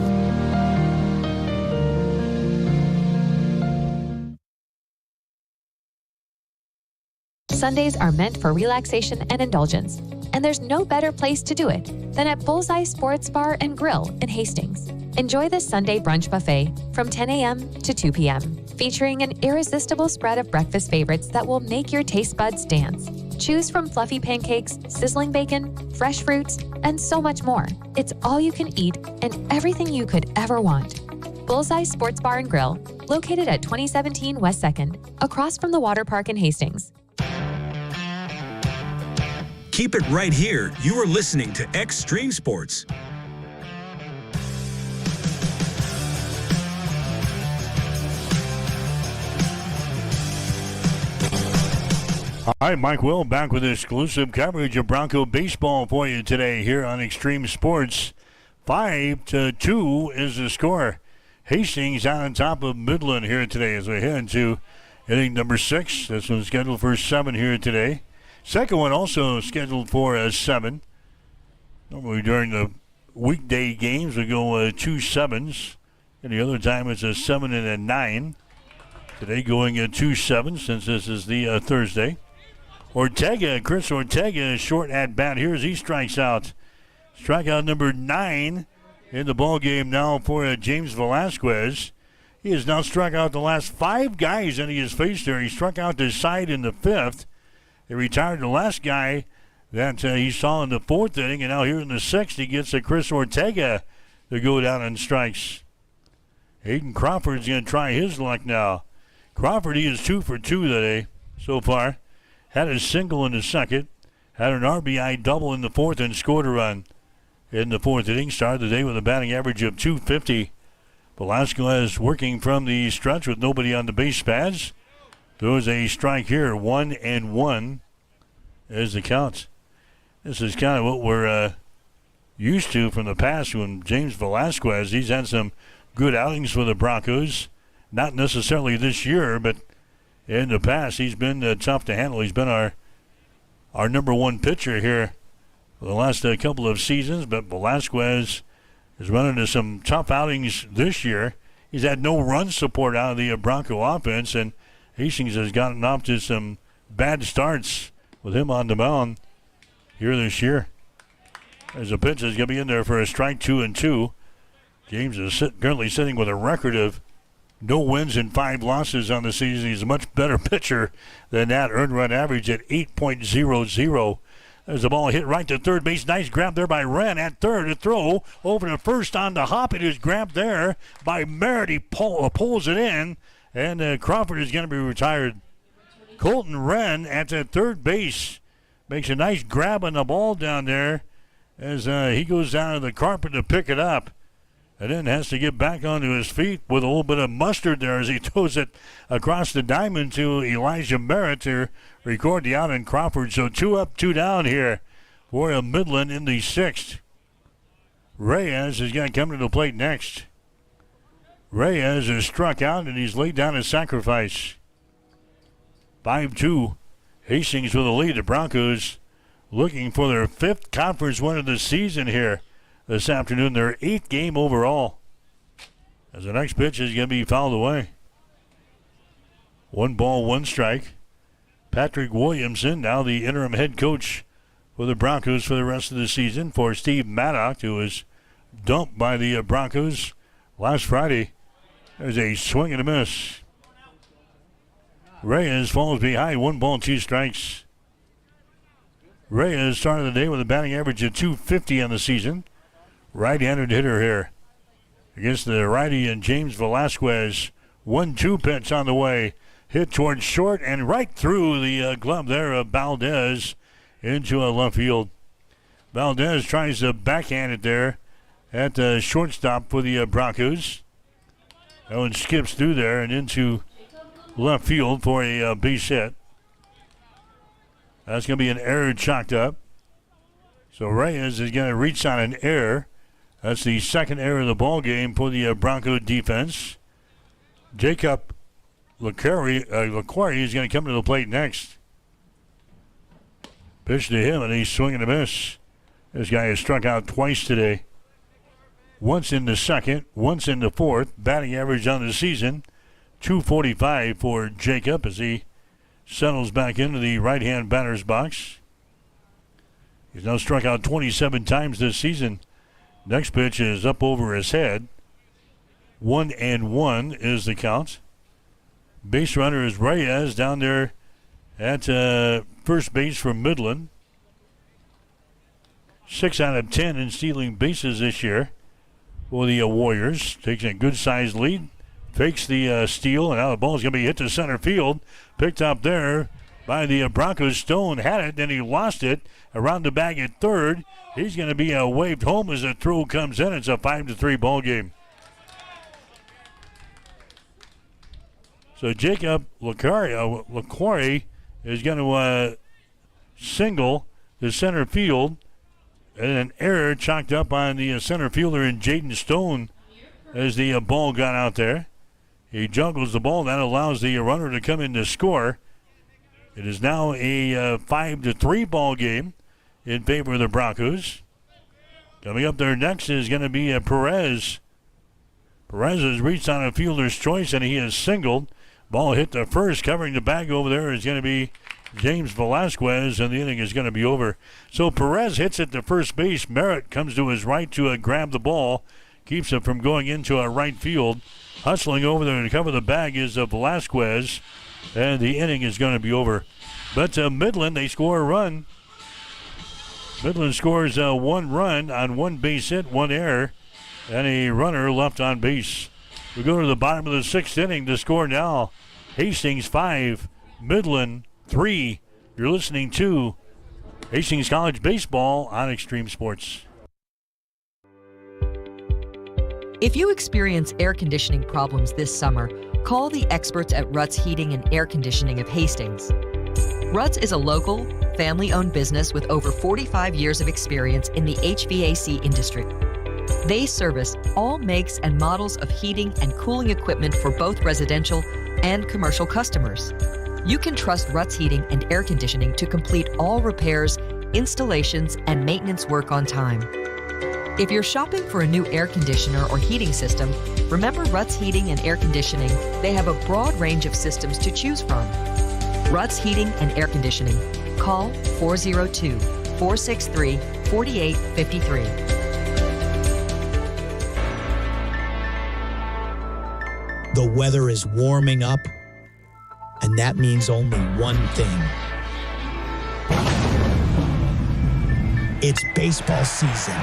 Sundays are meant for relaxation and indulgence, and there's no better place to do it than at Bullseye Sports Bar and Grill in Hastings. Enjoy the Sunday brunch buffet from 10 a.m. to 2 p.m., featuring an irresistible spread of breakfast favorites that will make your taste buds dance. Choose from fluffy pancakes, sizzling bacon, fresh fruits, and so much more. It's all you can eat and everything you could ever want. Bullseye Sports Bar and Grill, located at 2017 West 2nd, across from the water park in Hastings. Keep it right here. You are listening to Extreme Sports. All right, Mike Will back with exclusive coverage of Bronco baseball for you today here on Extreme Sports. 5-2 is the score. Hastings out on top of Midland here today as we head to inning number 6. This one's scheduled for 7 here today. Second one also scheduled for 7. Normally during the weekday games we go 2 7s. And the other time it's a 7 and a 9. Today going 2 7 since this is the Thursday. Chris Ortega, short at bat here as he strikes out. Strikeout number 9 in the ball game now for James Velasquez. He has now struck out the last 5 guys that he has faced there. He struck out the side in the 5th. He retired the last guy that he saw in the 4th inning, and now here in the 6th he gets Chris Ortega to go down and strikes. Hayden Crawford's going to try his luck now. Crawford, he is 2 for 2 today so far. Had a single in the 2nd, had an RBI double in the 4th, and scored a run in the 4th inning. Started the day with a batting average of .250. Velasquez working from the stretch with nobody on the base pads. Throws a strike here, 1-1 is the count. This is kind of what we're used to from the past when James Velasquez, he's had some good outings for the Broncos. Not necessarily this year, but in the past he's been tough to handle. He's been our number 1 pitcher here for the last couple of seasons, but Velasquez is running into some tough outings this year. He's had no run support out of the Bronco offense, and Hastings has gotten off to some bad starts with him on the mound here this year. As a pitch is going to be in there for a strike, 2-2. James is currently sitting with a record of no wins and 5 losses on the season. He's a much better pitcher than that. Earned run average at 8.00. There's the ball hit right to third base. Nice grab there by Wren at third. A throw over to first on the hop. It is grabbed there by Merritt. He pulls it in, and Crawford is going to be retired. Colton Wren at the third base makes a nice grab on the ball down there as he goes down to the carpet to pick it up. And then has to get back onto his feet with a little bit of mustard there as he throws it across the diamond to Elijah Merritt to record the out in Crawford. So 2 up, 2 down here for Midland in the 6th. Reyes is going to come to the plate next. Reyes is struck out and he's laid down his sacrifice. 5-2. Hastings with the lead. The Broncos looking for their 5th conference win of the season here this afternoon. Their 8th game overall. As the next pitch is going to be fouled away. 1 ball, 1 strike. Patrick Williamson, now the interim head coach for the Broncos for the rest of the season, for Steve Maddox, who was dumped by the Broncos last Friday. There's a swing and a miss. Reyes falls behind, 1 ball, 2 strikes. Reyes started the day with a batting average of .250 on the season. Right-handed hitter here against the righty and James Velasquez. 1-2 pitch on the way. Hit towards short and right through the glove there of Valdez into a left field. Valdez tries to backhand it there at the shortstop for the Broncos. That one skips through there and into left field for a base hit. That's going to be an error chalked up. So Reyes is going to reach on an error. That's the 2nd error of the ball game for the Bronco defense. Jacob LaQuarrie is going to come to the plate next. Pitch to him, and he's swinging a miss. This guy has struck out twice today. Once in the 2nd, once in the 4th. Batting average on the season, .245 for Jacob as he settles back into the right-hand batter's box. He's now struck out 27 times this season. Next pitch is up over his head. 1-1 is the count. Base runner is Reyes down there at first base for Midland. 6 out of 10 in stealing bases this year for the Warriors. Takes a good-sized lead. Fakes the steal, and now the ball is going to be hit to center field. Picked up there by the Broncos. Stone had it, then he lost it around the bag at third. He's going to be waved home as the throw comes in. It's a 5-3 ball game. So Jacob LaQuarrie is going to single the center field, and an error chalked up on the center fielder in Jaden Stone as the ball got out there. He juggles the ball. That allows the runner to come in to score. It is now a 5-3 ball game in favor of the Broncos. Coming up there next is going to be Perez. Perez has reached on a fielder's choice, and he has singled. Ball hit the first. Covering the bag over there is going to be James Velasquez, and the inning is going to be over. So Perez hits it to first base. Merritt comes to his right to grab the ball. Keeps it from going into right field. Hustling over there to cover the bag is Velasquez, and the inning is going to be over. But Midland, they score a run. Midland scores 1 run on 1 base hit, 1 error, and a runner left on base. We go to the bottom of the 6th inning. The score now, Hastings 5, Midland 3. You're listening to Hastings College Baseball on Extreme Sports. If you experience air conditioning problems this summer, call the experts at Ruts Heating and Air Conditioning of Hastings. Ruts is a local, family-owned business with over 45 years of experience in the HVAC industry. They service all makes and models of heating and cooling equipment for both residential and commercial customers. You can trust Ruts Heating and Air Conditioning to complete all repairs, installations, and maintenance work on time. If you're shopping for a new air conditioner or heating system, remember Ruts Heating and Air Conditioning. They have a broad range of systems to choose from. Ruts Heating and Air Conditioning. Call 402-463-4853. The weather is warming up, and that means only one thing. It's baseball season.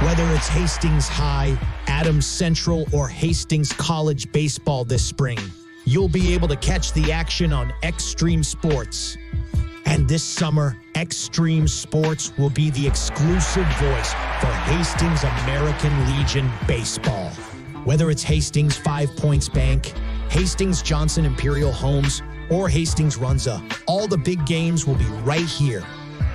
Whether it's Hastings High, Adams Central, or Hastings College baseball this spring, you'll be able to catch the action on Extreme Sports. And this summer, Extreme Sports will be the exclusive voice for Hastings American Legion baseball. Whether it's Hastings 5 Points Bank, Hastings Johnson Imperial Homes, or Hastings Runza, all the big games will be right here.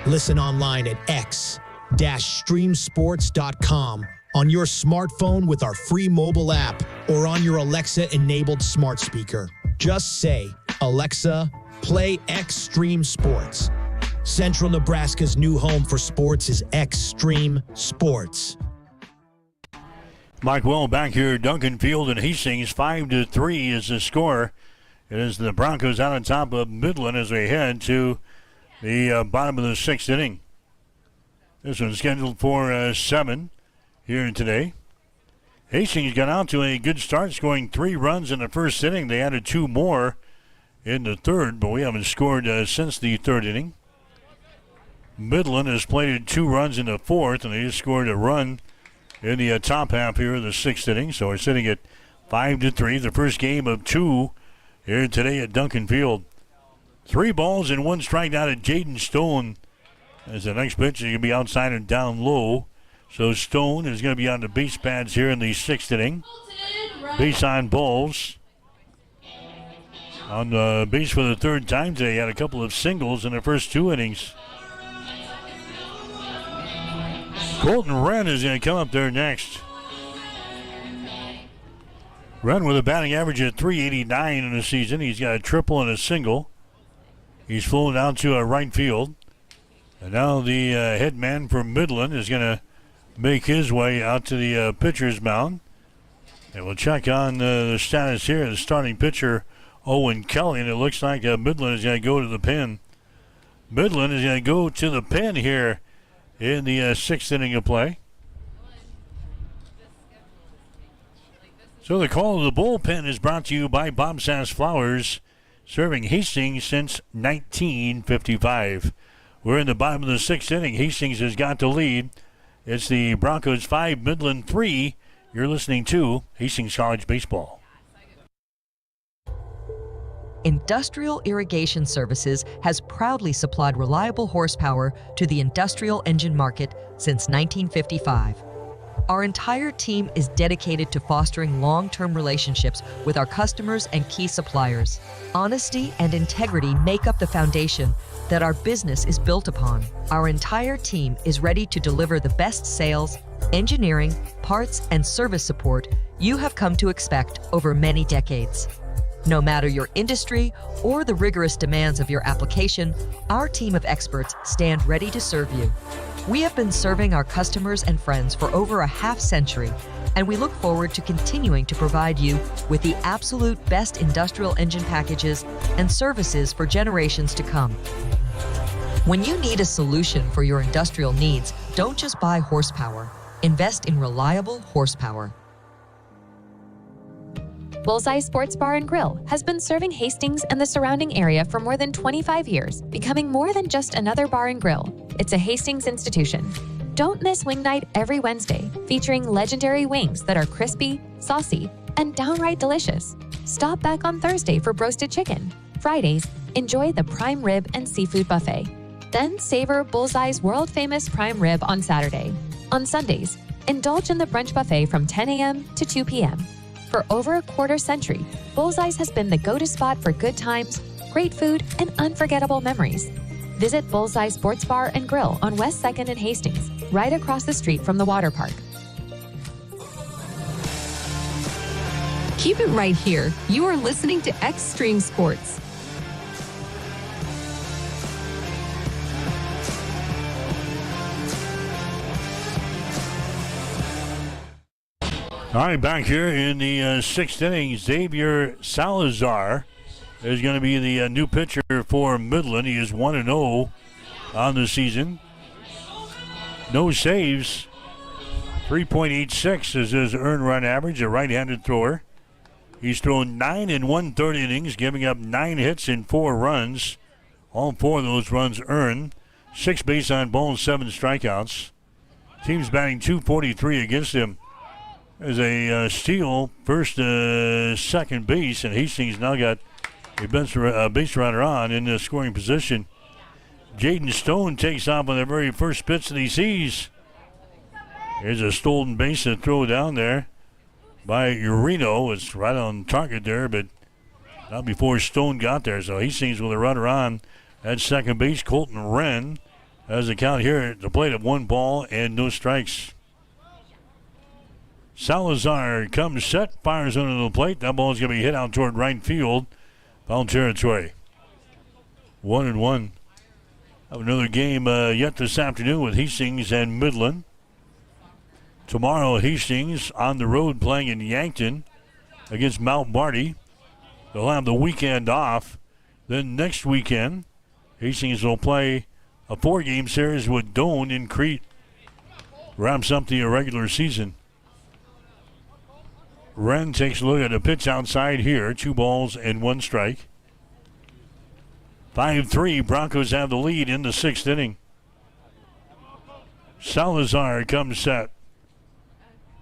Listen online at x-streamsports.com, on your smartphone with our free mobile app, or on your Alexa-enabled smart speaker. Just say, Alexa, play Extreme Sports. Central Nebraska's new home for sports is Extreme Sports. Mike Will back here at Duncan Field in Hastings. 5-3 is the score. It is the Broncos out on top of Midland as we head to the bottom of the 6th inning. This one's scheduled for 7 here today. Hastings got out to a good start, scoring 3 runs in the first inning. They added 2 more in the third, but we haven't scored since the 3rd inning. Midland has plated 2 runs in the 4th, and they just scored a run in the top half here of the 6th inning. So we're sitting at 5-3, the first game of 2 here today at Duncan Field. 3 balls and 1 strike out of Jaden Stone. As the next pitch is going to be outside and down low. So Stone is going to be on the base pads here in the 6th inning. Base on balls. On base for the 3rd time today. Had a couple of singles in the first 2 innings. Colton Wren is going to come up there next. Wren with a batting average of .389 in the season. He's got a triple and a single. He's flown out to right field. And now the head man from Midland is going to make his way out to the pitcher's mound. And we'll check on the status here. The starting pitcher, Owen Kelly, and it looks like Midland is going to go to the pen. Midland is going to go to the pen here in the 6th inning of play. So the call of the bullpen is brought to you by Bob Sass Flowers, serving Hastings since 1955. We're in the bottom of the 6th inning. Hastings has got the lead. It's the Broncos 5, Midland 3. You're listening to Hastings College Baseball. Industrial Irrigation Services has proudly supplied reliable horsepower to the industrial engine market since 1955. Our entire team is dedicated to fostering long-term relationships with our customers and key suppliers. Honesty and integrity make up the foundation that our business is built upon. Our entire team is ready to deliver the best sales, engineering, parts, and service support you have come to expect over many decades. No matter your industry or the rigorous demands of your application, our team of experts stand ready to serve you. We have been serving our customers and friends for over a half century, and we look forward to continuing to provide you with the absolute best industrial engine packages and services for generations to come. When you need a solution for your industrial needs, don't just buy horsepower. Invest in reliable horsepower. Bullseye Sports Bar and Grill has been serving Hastings and the surrounding area for more than 25 years, becoming more than just another bar and grill. It's a Hastings institution. Don't miss Wing Night every Wednesday, featuring legendary wings that are crispy, saucy, and downright delicious. Stop back on Thursday for roasted chicken. Fridays, enjoy the prime rib and seafood buffet. Then savor Bullseye's world-famous prime rib on Saturday. On Sundays, indulge in the brunch buffet from 10 a.m. to 2 p.m. For over a quarter century, Bullseye's has been the go-to spot for good times, great food, and unforgettable memories. Visit Bullseye Sports Bar and Grill on West 2nd and Hastings, right across the street from the water park. Keep it right here. You are listening to Extreme Sports. All right, back here in the sixth inning, Xavier Salazar is going to be the new pitcher for Midland. He is 1-0 on the season. No saves. 3.86 is his earned run average, a right-handed thrower. He's thrown 9 1/3 innings, giving up 9 hits and 4 runs. All 4 of those runs earned. 6 base on balls, 7 strikeouts. Team's batting .243 against him. There's a steal, first, second base, and Hastings now got a base runner on in the scoring position. Jaden Stone takes off on the very first pitch that he sees. Here's a stolen base to throw down there by Urino. It's right on target there, but not before Stone got there. So Hastings with a runner on at second base. Colton Wren has a count here at the plate of 1 ball and no strikes. Salazar comes set, fires under the plate. That ball is going to be hit out toward right field. Foul territory. 1-1. Have another game yet this afternoon with Hastings and Midland. Tomorrow, Hastings on the road playing in Yankton against Mount Barty. They'll have the weekend off. Then next weekend, Hastings will play a 4-game series with Doane in Crete. Wraps up the irregular season. Wren takes a look at a pitch outside here. 2 balls and 1 strike. 5-3, Broncos have the lead in the 6th inning. Salazar comes set.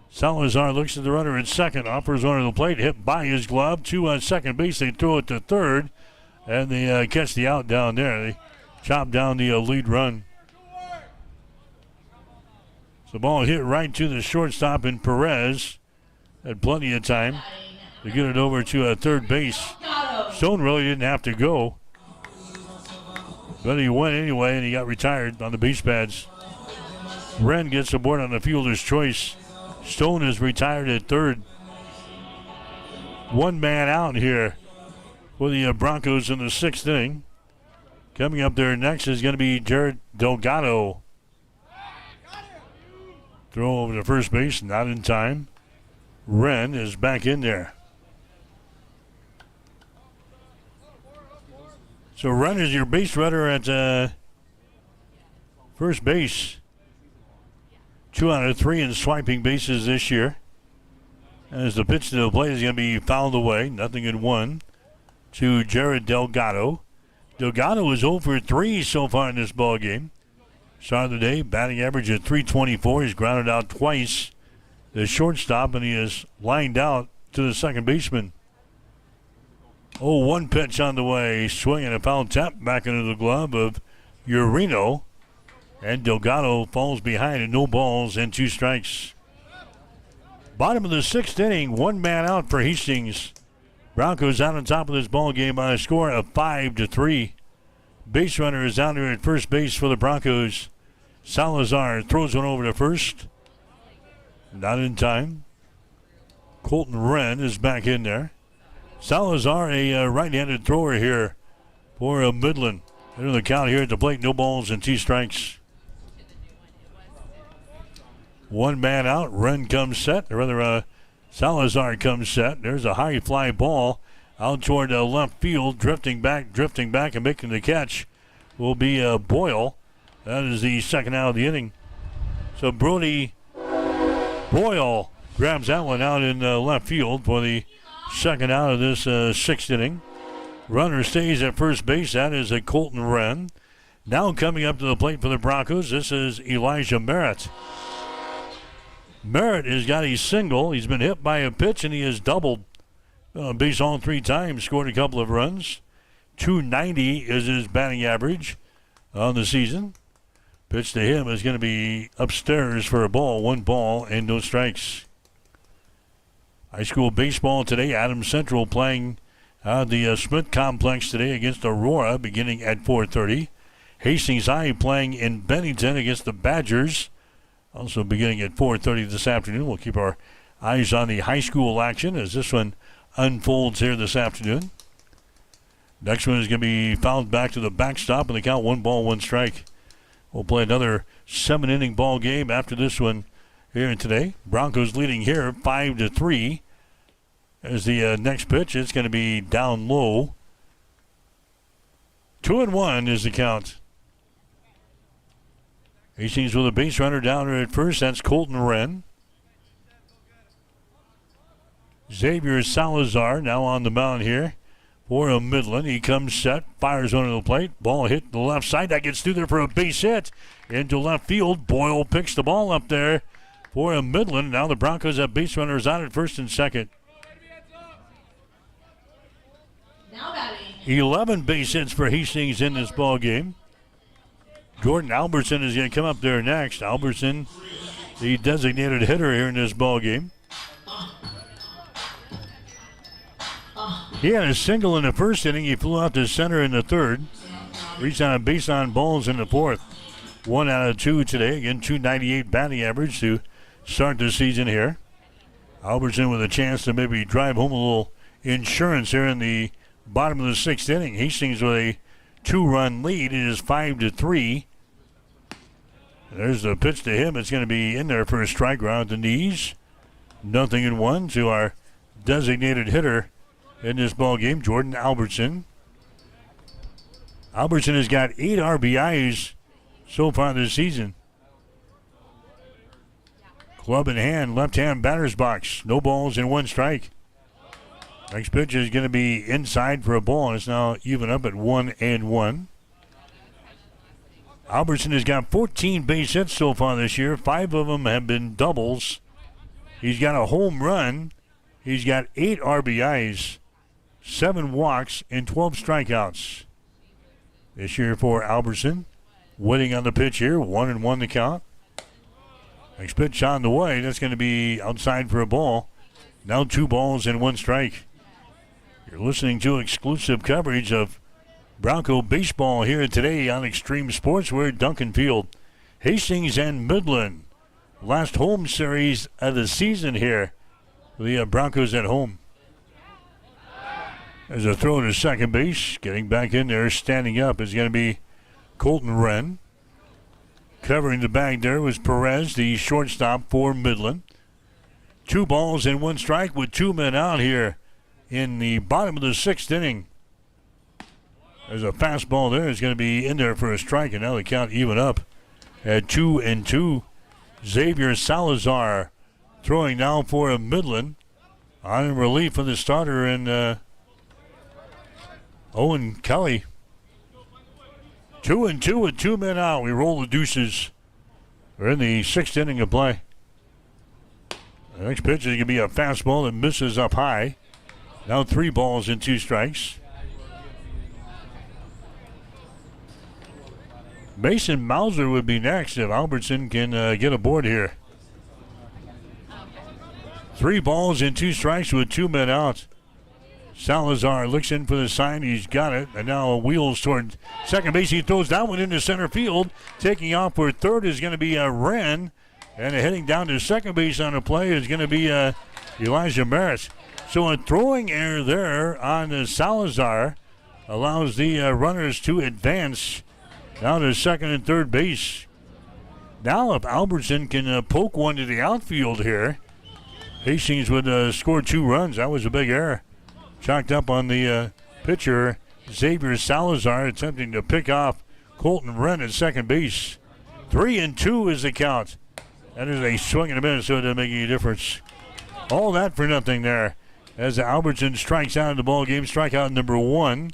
Salazar looks at the runner at second, offers under the plate, hit by his glove. 2 on second base, they throw it to third, and they catch the out down there. They chop down the lead run. The ball hit right to the shortstop in Perez. Had plenty of time to get it over to third base. Stone really didn't have to go, but he went anyway, and he got retired on the base pads. Wren gets aboard on the fielder's choice. Stone is retired at third. 1 man out here for the Broncos in the 6th inning. Coming up there next is going to be Jared Delgado. Throw over to first base, not in time. Wren is back in there. So Wren is your base runner at first base. 2 out of 3 in swiping bases this year. As the pitch to the plate is going to be fouled away. 0-1 to Jared Delgado. Delgado is 0 for 3 so far in this ball game. Start of the day, batting average at .324. He's grounded out twice. The shortstop, and he is lined out to the second baseman. 0-1 pitch on the way. Swinging a foul tap back into the glove of Urino. And Delgado falls behind at no balls and 2 strikes. Bottom of the 6th inning, 1 man out for Hastings. Broncos out on top of this ball game by a score of 5-3. Base runner is out there at first base for the Broncos. Salazar throws one over to first. Not in time. Colton Wren is back in there. Salazar, a right-handed thrower here for Midland. Into the count here at the plate, no balls and 2 strikes. One man out, Wren comes set, or rather Salazar comes set. There's a high fly ball out toward left field, drifting back, and making the catch will be Boyle. That is the second out of the inning. So Brody Boyle grabs that one out in left field for the second out of this 6th inning. Runner stays at first base. That is a Colton Wren. Now coming up to the plate for the Broncos, this is Elijah Merritt. Merritt has got a single. He's been hit by a pitch, and he has doubled. Base all 3 times, scored a couple of runs. .290 is his batting average on the season. Pitch to him is going to be upstairs for a ball. 1 ball and no strikes. High school baseball today. Adams Central playing the Smith Complex today against Aurora beginning at 4:30. Hastings High playing in Bennington against the Badgers. Also beginning at 4:30 this afternoon. We'll keep our eyes on the high school action as this one unfolds here this afternoon. Next one is going to be fouled back to the backstop and the count 1 ball, 1 strike. We'll play another 7-inning ball game after this one here today. Broncos leading here 5-3. As the next pitch, it's going to be down low. 2-1 is the count. Hastings with a base runner down at first. That's Colton Wren. Xavier Salazar now on the mound here for Midland. He comes set, fires onto the plate. Ball hit the left side. That gets through there for a base hit into left field. Boyle picks the ball up there for Midland. Now the Broncos have base runners on at first and second. 11 base hits for Hastings in this ball game. Jordan Albertson is going to come up there next. Albertson, the designated hitter here in this ball game. He had a single in the first inning. He flew out to center in the third. Reached on a base on balls in the fourth. 1 out of 2 today. Again, .298 batting average to start the season here. Albertson with a chance to maybe drive home a little insurance here in the bottom of the 6th inning. Hastings with a 2-run lead. It is 5-3. There's the pitch to him. It's going to be in there for a strike around the knees. 0-1 to our designated hitter in this ball game, Jordan Albertson. Albertson has got 8 RBIs so far this season. Club in hand, left-hand batter's box. No balls and 1 strike. Next pitch is going to be inside for a ball, and it's now even up at 1-1. Albertson has got 14 base hits so far this year. 5 of them have been doubles. He's got a home run. He's got 8 RBIs, 7 walks, and 12 strikeouts this year for Albertson. Waiting on the pitch here, 1-1 the count. Next pitch on the way. That's going to be outside for a ball. Now 2 balls and 1 strike. You're listening to exclusive coverage of Bronco baseball here today on Extreme Sports. We're at Duncan Field. Hastings and Midland. Last home series of the season here for the Broncos at home. There's a throw to second base. Getting back in there, standing up is going to be Colton Wren. Covering the bag there was Perez, the shortstop for Midland. 2 balls and 1 strike with 2 men out here in the bottom of the 6th inning. There's a fastball there. It's going to be in there for a strike, and now the count even up at 2-2. Xavier Salazar throwing now for Midland. On relief for the starter and Owen Kelly. 2-2 with 2 men out. We roll the deuces. We're in the 6th inning of play. The next pitch is going to be a fastball that misses up high. Now 3 balls and 2 strikes. Mason Mauser would be next if Albertson can get aboard here. 3 balls and 2 strikes with 2 men out. Salazar looks in for the sign. He's got it. And now wheels toward second base. He throws that one into center field. Taking off for third is going to be Wren. And heading down to second base on the play is going to be Elijah Merritt. So a throwing error there on Salazar allows the runners to advance down to second and third base. Now if Albertson can poke one to the outfield here, Hastings would score 2 runs. That was a big error. Chalked up on the pitcher, Xavier Salazar, attempting to pick off Colton Wren at second base. 3-2 is the count. That is a swing and a miss, so it doesn't make any difference. All that for nothing there. As Albertson strikes out in the ball game, strikeout number 1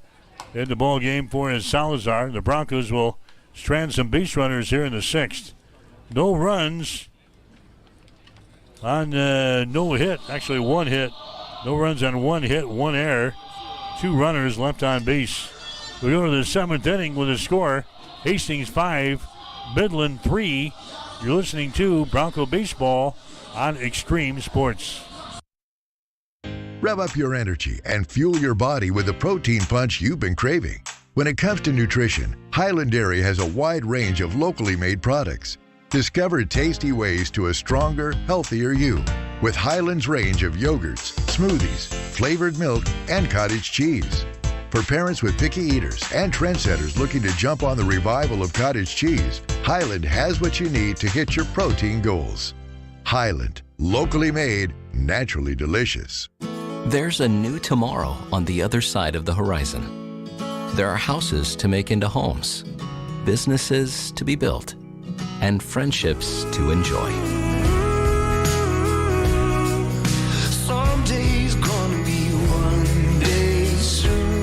in the ball game for Salazar. The Broncos will strand some base runners here in the 6th. No runs on no hit. Actually, 1 hit. No runs on 1 hit, 1 error. 2 runners left on base. We go to the 7th inning with a score. Hastings 5, Midland 3. You're listening to Bronco Baseball on Extreme Sports. Rev up your energy and fuel your body with the protein punch you've been craving. When it comes to nutrition, Highland Dairy has a wide range of locally made products. Discover tasty ways to a stronger, healthier you with Highland's range of yogurts, smoothies, flavored milk, and cottage cheese. For parents with picky eaters and trendsetters looking to jump on the revival of cottage cheese, Highland has what you need to hit your protein goals. Highland, locally made, naturally delicious. There's a new tomorrow on the other side of the horizon. There are houses to make into homes, businesses to be built, and friendships to enjoy. Someday's gonna be one day soon.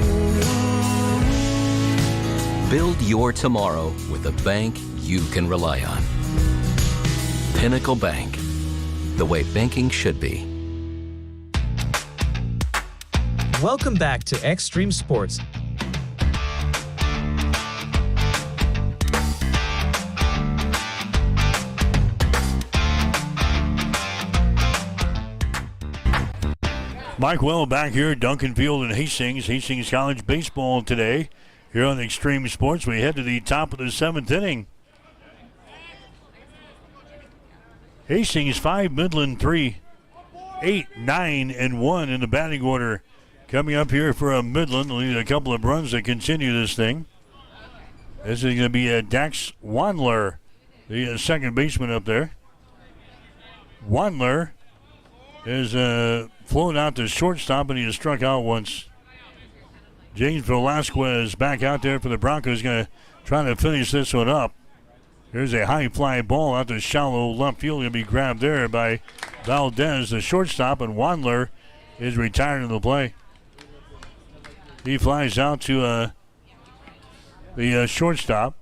Build your tomorrow with a bank you can rely on. Pinnacle Bank, the way banking should be. Welcome back to Extreme Sports. Mike Well back here, Duncan Field and Hastings. Hastings College baseball today here on Extreme Sports. We head to the top of the 7th inning. Hastings 5, Midland 3, 8, 9, and 1 in the batting order. Coming up here for a Midland, they'll need a couple of runs to continue this thing. This is going to be Dax Wandler, the second baseman up there. Wandler is flown out to shortstop, and he has struck out once. James Velasquez back out there for the Broncos, going to try to finish this one up. Here's a high fly ball out to shallow left field, going to be grabbed there by Valdez, the shortstop, and Wandler is retired in the play. He flies out to the shortstop.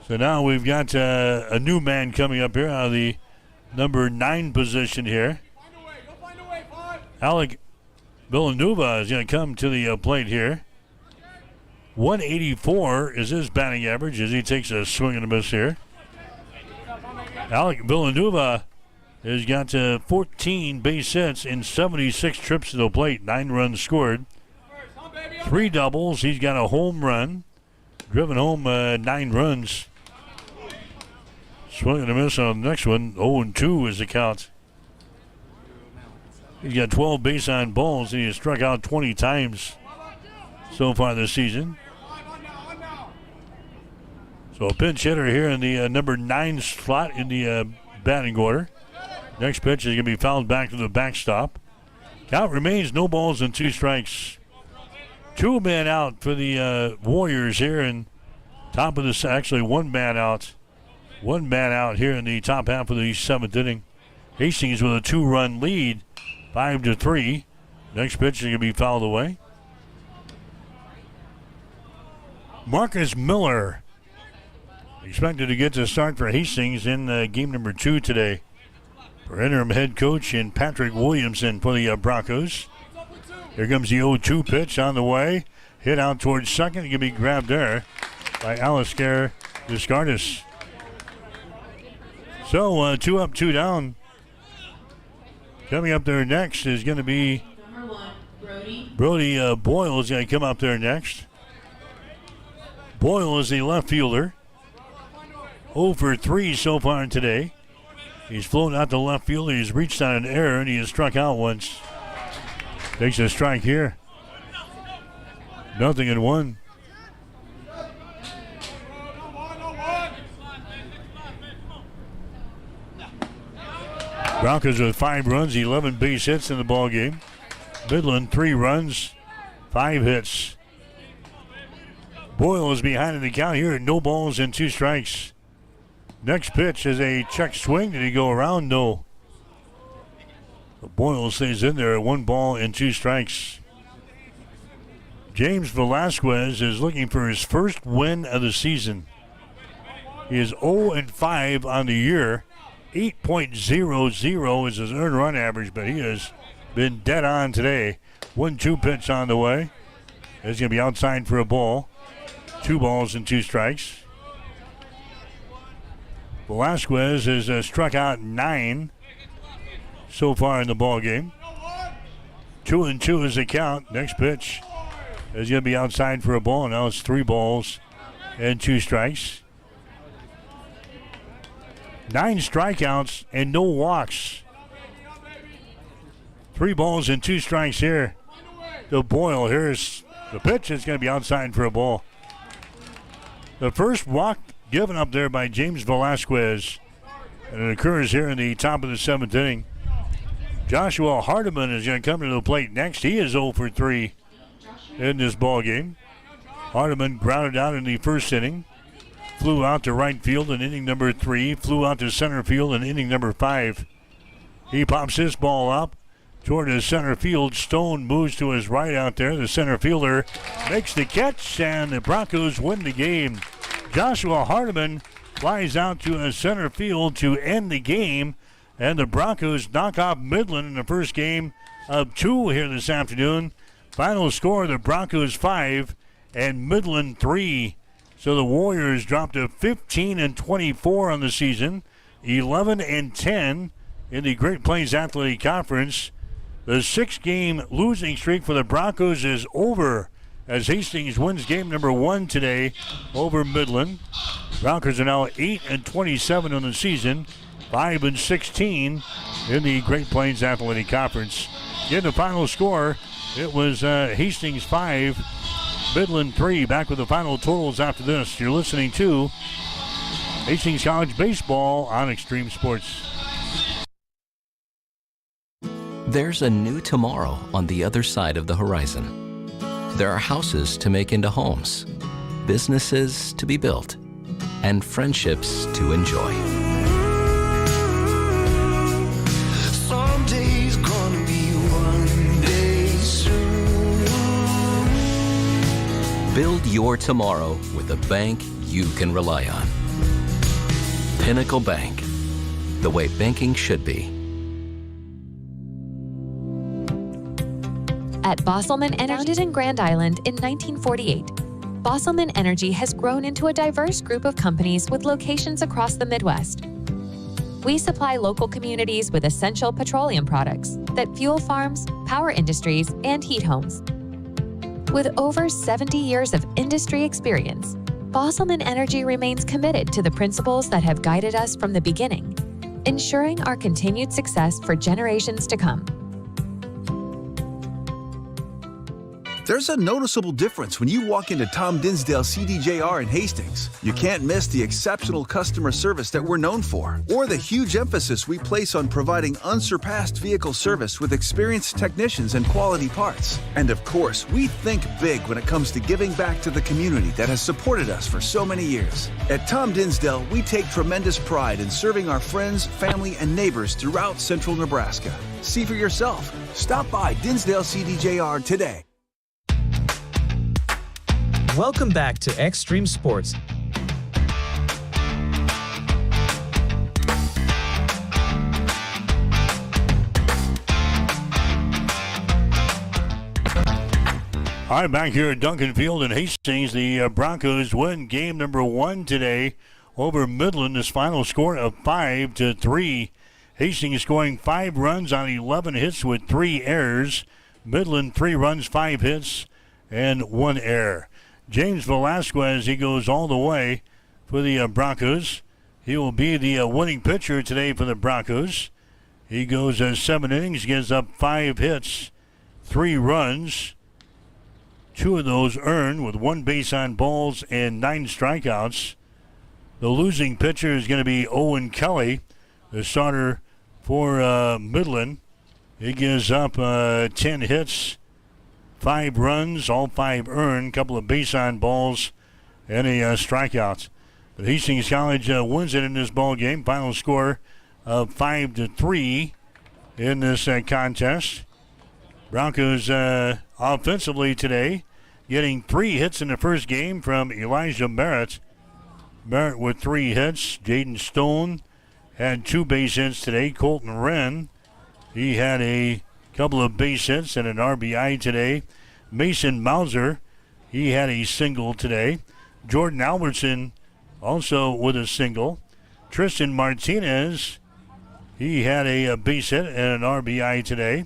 So now we've got a new man coming up here out of the number 9 position here. Alec Villanueva is going to come to the plate here. 184 is his batting average as he takes a swing and a miss here. Alec Villanueva has got 14 base hits in 76 trips to the plate, 9 runs scored, 3 doubles. He's got a home run, driven home 9 runs. Swing and a miss on the next one. 0-2 is the count. He's got 12 base on balls, and he has struck out 20 times so far this season. So a pinch hitter here in the number 9 slot in the batting order. Next pitch is going to be fouled back to the backstop. Count remains no balls and 2 strikes. 2 men out for the Warriors here, and top of this, actually 1 man out. 1 man out here in the top half of the 7th inning. Hastings with a 2-run lead, 5-3. Next pitch is going to be fouled away. Marcus Miller expected to get to start for Hastings in game number 2 today. For interim head coach and Patrick Williamson for the Broncos. Here comes the 0-2 pitch on the way. Hit out towards second. Going to be grabbed there by Alistair Descardis. So 2 up, 2 down. Coming up there next is going to be Brody Boyle is going to come up there next. Boyle is the left fielder. 0 for 3 so far today. He's flown out to left field. He's reached on an error, and he has struck out once. Takes a strike here. 0-1. Broncos with 5 runs, 11 base hits in the ball game. Midland 3 runs, 5 hits. Boyle is behind in the count here. No balls and 2 strikes. Next pitch is a check swing. Did he go around? No. Boyle stays in there at 1 ball and 2 strikes. James Velasquez is looking for his first win of the season. He is 0-5 on the year. 8.00 is his earned run average, but he has been dead on today. 1-2 pitch on the way. It's going to be outside for a ball. 2 balls and 2 strikes. Velasquez has struck out 9 so far in the ball game. 2-2 is the count. Next pitch is going to be outside for a ball. Now it's 3 balls and 2 strikes. 9 strikeouts and no walks. 3 balls and 2 strikes here to Boyle. Here's the pitch. It's going to be outside for a ball. The first walk given up there by James Velasquez. And it occurs here in the top of the 7th inning. Joshua Hardiman is going to come to the plate next. He is 0 for 3 in this ball game. Hardiman grounded out in the first inning. Flew out to right field in inning number 3. Flew out to center field in inning number 5. He pops his ball up toward his center field. Stone moves to his right out there. The center fielder makes the catch, and the Broncos win the game. Joshua Hardiman flies out to his center field to end the game, and the Broncos knock off Midland in the first game of 2 here this afternoon. Final score, the Broncos 5 and Midland 3. So the Warriors dropped to 15-24 on the season, 11-10 in the Great Plains Athletic Conference. The 6-game losing streak for the Broncos is over as Hastings wins game number 1 today over Midland. Broncos are now 8-27 on the season, 5-16 in the Great Plains Athletic Conference. In the final score, it was Hastings 5, Midland 3. Back with the final totals after this. You're listening to Hastings College Baseball on Extreme Sports. There's a new tomorrow on the other side of the horizon. There are houses to make into homes, businesses to be built, and friendships to enjoy. Someday's gonna be one day soon. Build your tomorrow with a bank you can rely on. Pinnacle Bank, the way banking should be. At Bosselman Energy, founded in Grand Island in 1948, Bosselman Energy has grown into a diverse group of companies with locations across the Midwest. We supply local communities with essential petroleum products that fuel farms, power industries, and heat homes. With over 70 years of industry experience, Bosselman Energy remains committed to the principles that have guided us from the beginning, ensuring our continued success for generations to come. There's a noticeable difference when you walk into Tom Dinsdale CDJR in Hastings. You can't miss the exceptional customer service that we're known for, or the huge emphasis we place on providing unsurpassed vehicle service with experienced technicians and quality parts. And of course, we think big when it comes to giving back to the community that has supported us for so many years. At Tom Dinsdale, we take tremendous pride in serving our friends, family, and neighbors throughout central Nebraska. See for yourself. Stop by Dinsdale CDJR today. Welcome back to Extreme Sports. All right, back here at Duncan Field in Hastings, the Broncos win game number 1 today over Midland. This final score of 5-3. Hastings scoring 5 runs on 11 hits with 3 errors. Midland 3 runs, 5 hits, and 1 error. James Velasquez, he goes all the way for the Broncos. He will be the winning pitcher today for the Broncos. He goes 7 innings, gives up 5 hits, 3 runs. 2 of those earned with 1 base on balls and 9 strikeouts. The losing pitcher is going to be Owen Kelly, the starter for Midland. He gives up 10 hits, 5 runs, all 5 earned, couple of base on balls, and a strikeout. But Hastings College wins it in this ball game. Final score of 5-3 in this contest. Broncos offensively today, getting 3 hits in the first game from Elijah Merritt. Merritt with 3 hits. Jaden Stone had 2 base hits today. Colton Wren, he had a couple of base hits and an RBI today. Mason Mauser, he had a single today. Jordan Albertson also with a single. Tristan Martinez, he had a base hit and an RBI today.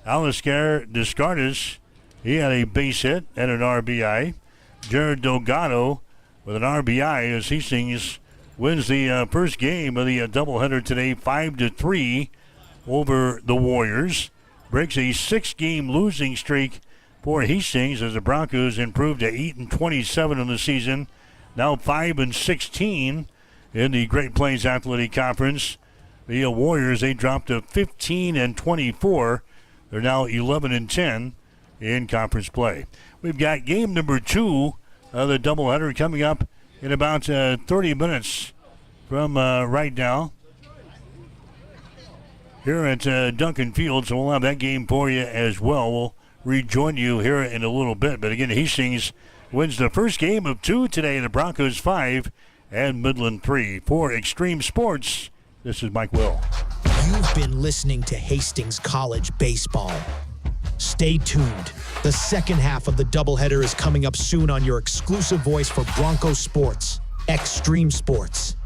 Alistair Descartes, he had a base hit and an RBI. Jared Delgado with an RBI as Hastings wins the first game of the doubleheader today, 5-3 over the Warriors. Breaks a 6-game losing streak for Hastings as the Broncos improved to 8-27 in the season. Now 5-16 in the Great Plains Athletic Conference. The Warriors, they dropped to 15-24. They're now 11-10 in conference play. We've got game number 2 of the doubleheader coming up in about 30 minutes from right now here at Duncan Field. So we'll have that game for you as well. We'll rejoin you here in a little bit. But again, Hastings wins the first game of 2 today. The Broncos 5 and Midland 3. For Extreme Sports, this is Mike Will. You've been listening to Hastings College Baseball. Stay tuned. The second half of the doubleheader is coming up soon on your exclusive voice for Bronco Sports, Extreme Sports.